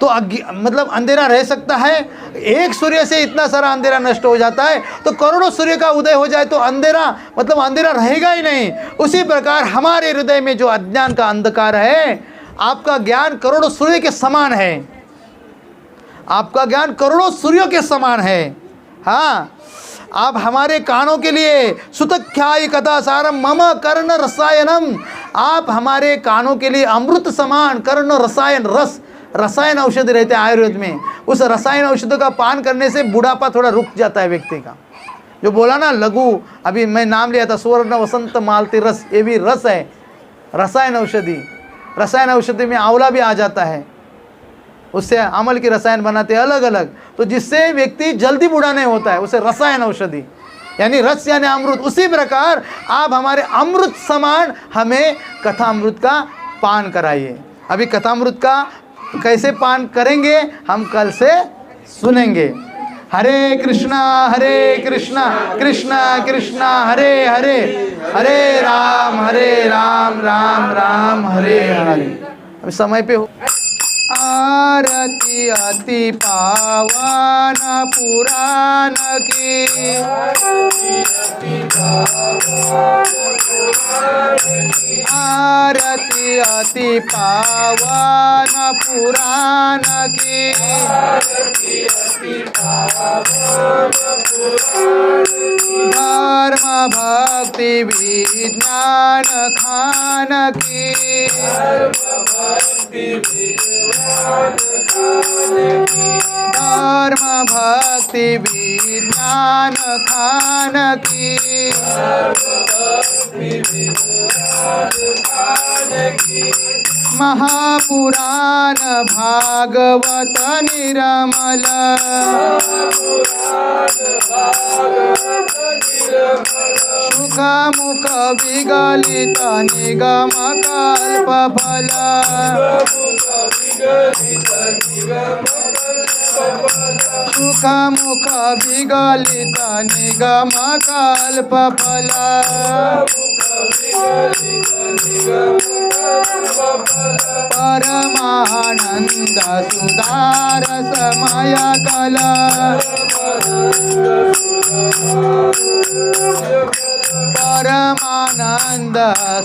तो मतलब अंधेरा रह सकता है? एक सूर्य से इतना सारा अंधेरा नष्ट हो जाता है, तो करोड़ों सूर्य का उदय हो जाए तो अंधेरा मतलब अंधेरा रहेगा ही नहीं। उसी प्रकार हमारे हृदय में जो अज्ञान का अंधकार है, आपका ज्ञान करोड़ों सूर्य के समान है, आपका ज्ञान करोड़ों सूर्यों के समान है। हाँ, आप हमारे कानों के लिए सुतख्यायि कथा सारम मम कर्ण रसायनम, आप हमारे कानों के लिए अमृत समान कर्ण रसायन, रसायन औषधि रहते हैं आयुर्वेद में, उस रसायन औषधों का पान करने से बुढ़ापा थोड़ा रुक जाता है व्यक्ति का। जो बोला ना लघु, अभी मैं नाम लिया था सुवर्ण वसंत मालती रस, ये भी रस है, रसायन औषधि। रसायन औषधि में आंवला भी आ जाता है, उससे अमल की रसायन बनाते हैं अलग अलग, तो जिससे व्यक्ति जल्दी बूढ़ा नहीं होता है, उसे रसायन औषधि यानी रस यानी अमृत। उसी प्रकार आप हमारे अमृत समान हमें कथामृत का पान कराइए। अभी कथामृत का कैसे पान करेंगे हम कल से सुनेंगे। हरे कृष्णा कृष्णा कृष्णा हरे हरे, हरे राम राम राम हरे हरे। अभी समय पे हो। आरती अति पावन पुराण की, आरती अति पावन पुराण की, धर्म भक्ति विज्ञान खान की धर्म भक्ति विज्ञान खान की महापुराण भागवत निरमल सुख मुख विगलित निगम कल्प फल सुख मुख विगलित निगम कल्प फल परमानंद सुधार समय कला परमानंद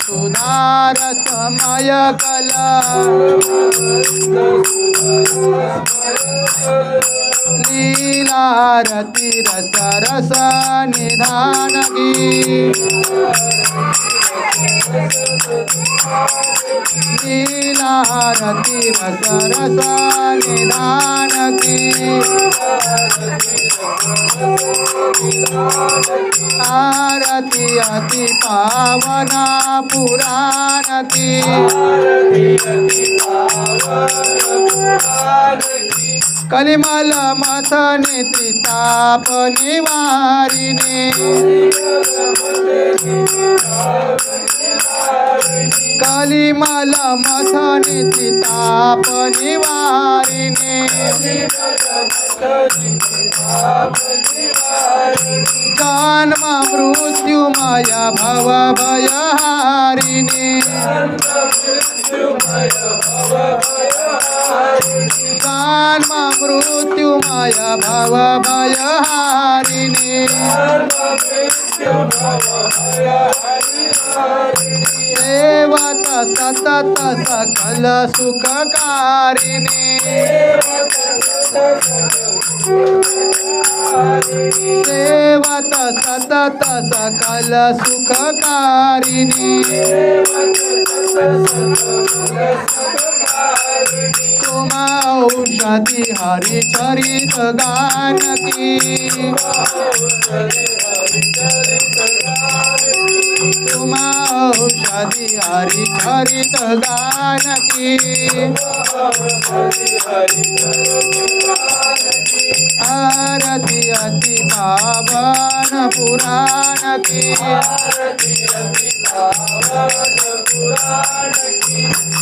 सुधार समय कला लीला रति रस रस निधान की लीला रति रस रस निधान की आरती अति पावना पुराण की कलिमल मथने त्रिताप निवारिणे कलिमल मथने त्रिताप निवारिणे जन्म मृत्युमय भव भयहारिणे जन्म मृत्युमय भव भयहारिणे सेवत सतत सकल सुखकारिणे सेवत सतत सकल सुखकारिणे तुम औषधि हरि चरित गान की तुम औषधि हरि चरित गान की आरती अति पावन पुराण की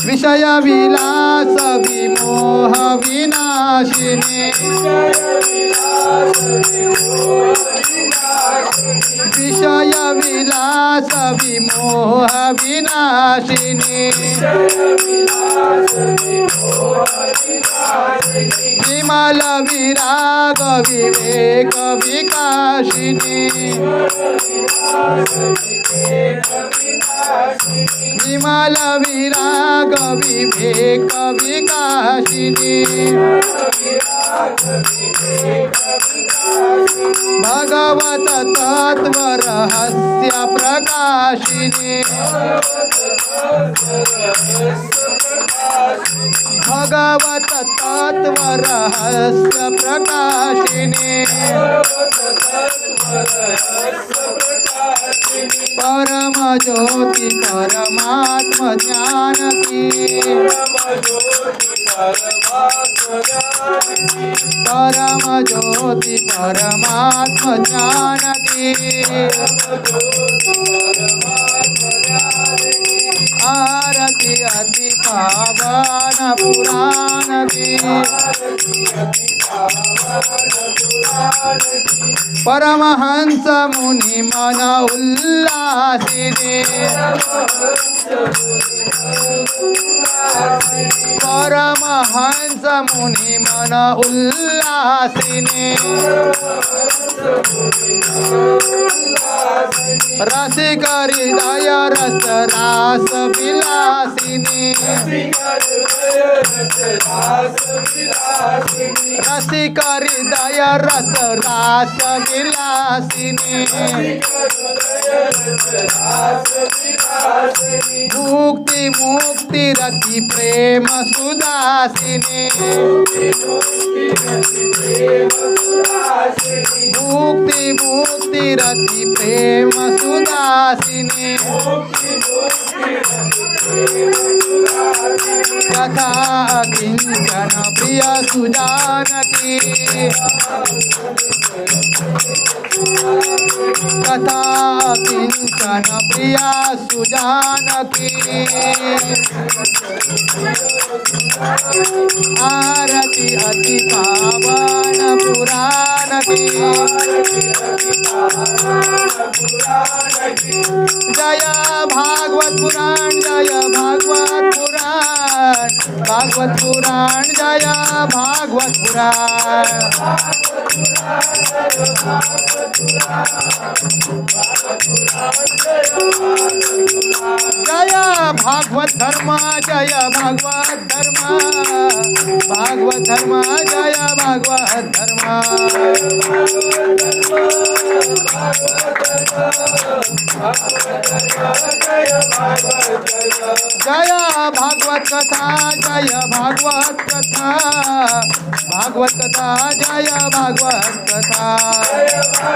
विषय विलास विमोह विनाशिनी विषय विलास विमोह विनाशिनी विमल विराग विवेक विकासिनी विमल विराग विवेक विकासिनी भगवत तत्व रहस्य प्रकाशिनी भगवत तत्व रहस्य प्रकाशिनी परम ज्योति परमात्म ज्ञान की परम ज्योति परमात्म ज्ञान की आरती अति पावन पुराण की परमहंस मुनि मन उल्लासिनी परमहंस मुनि मन उल्लासिनी रसिक हृदय रस रास विलासिनी रसिक हृदय रस रास विलासिनी मुक्ति मुक्ति रति प्रेम सुदासिनी मुक्ति मुक्ति रति प्रेम सुदासिनी तथा किंचन प्रिय सुजानकी तथा किंचन प्रिया सुजानकी आरती अति पावन पुराण की जय भागवत पुराण जय भागवत पुराण भागवत पुराण जय भागवत पुराण जय भागवत धर्म जय भागवत धर्म भागवत धर्म जय भागवत धर्म जय भागवत कथा जय भागवत कथा भागवत कथा जय भागवत कथा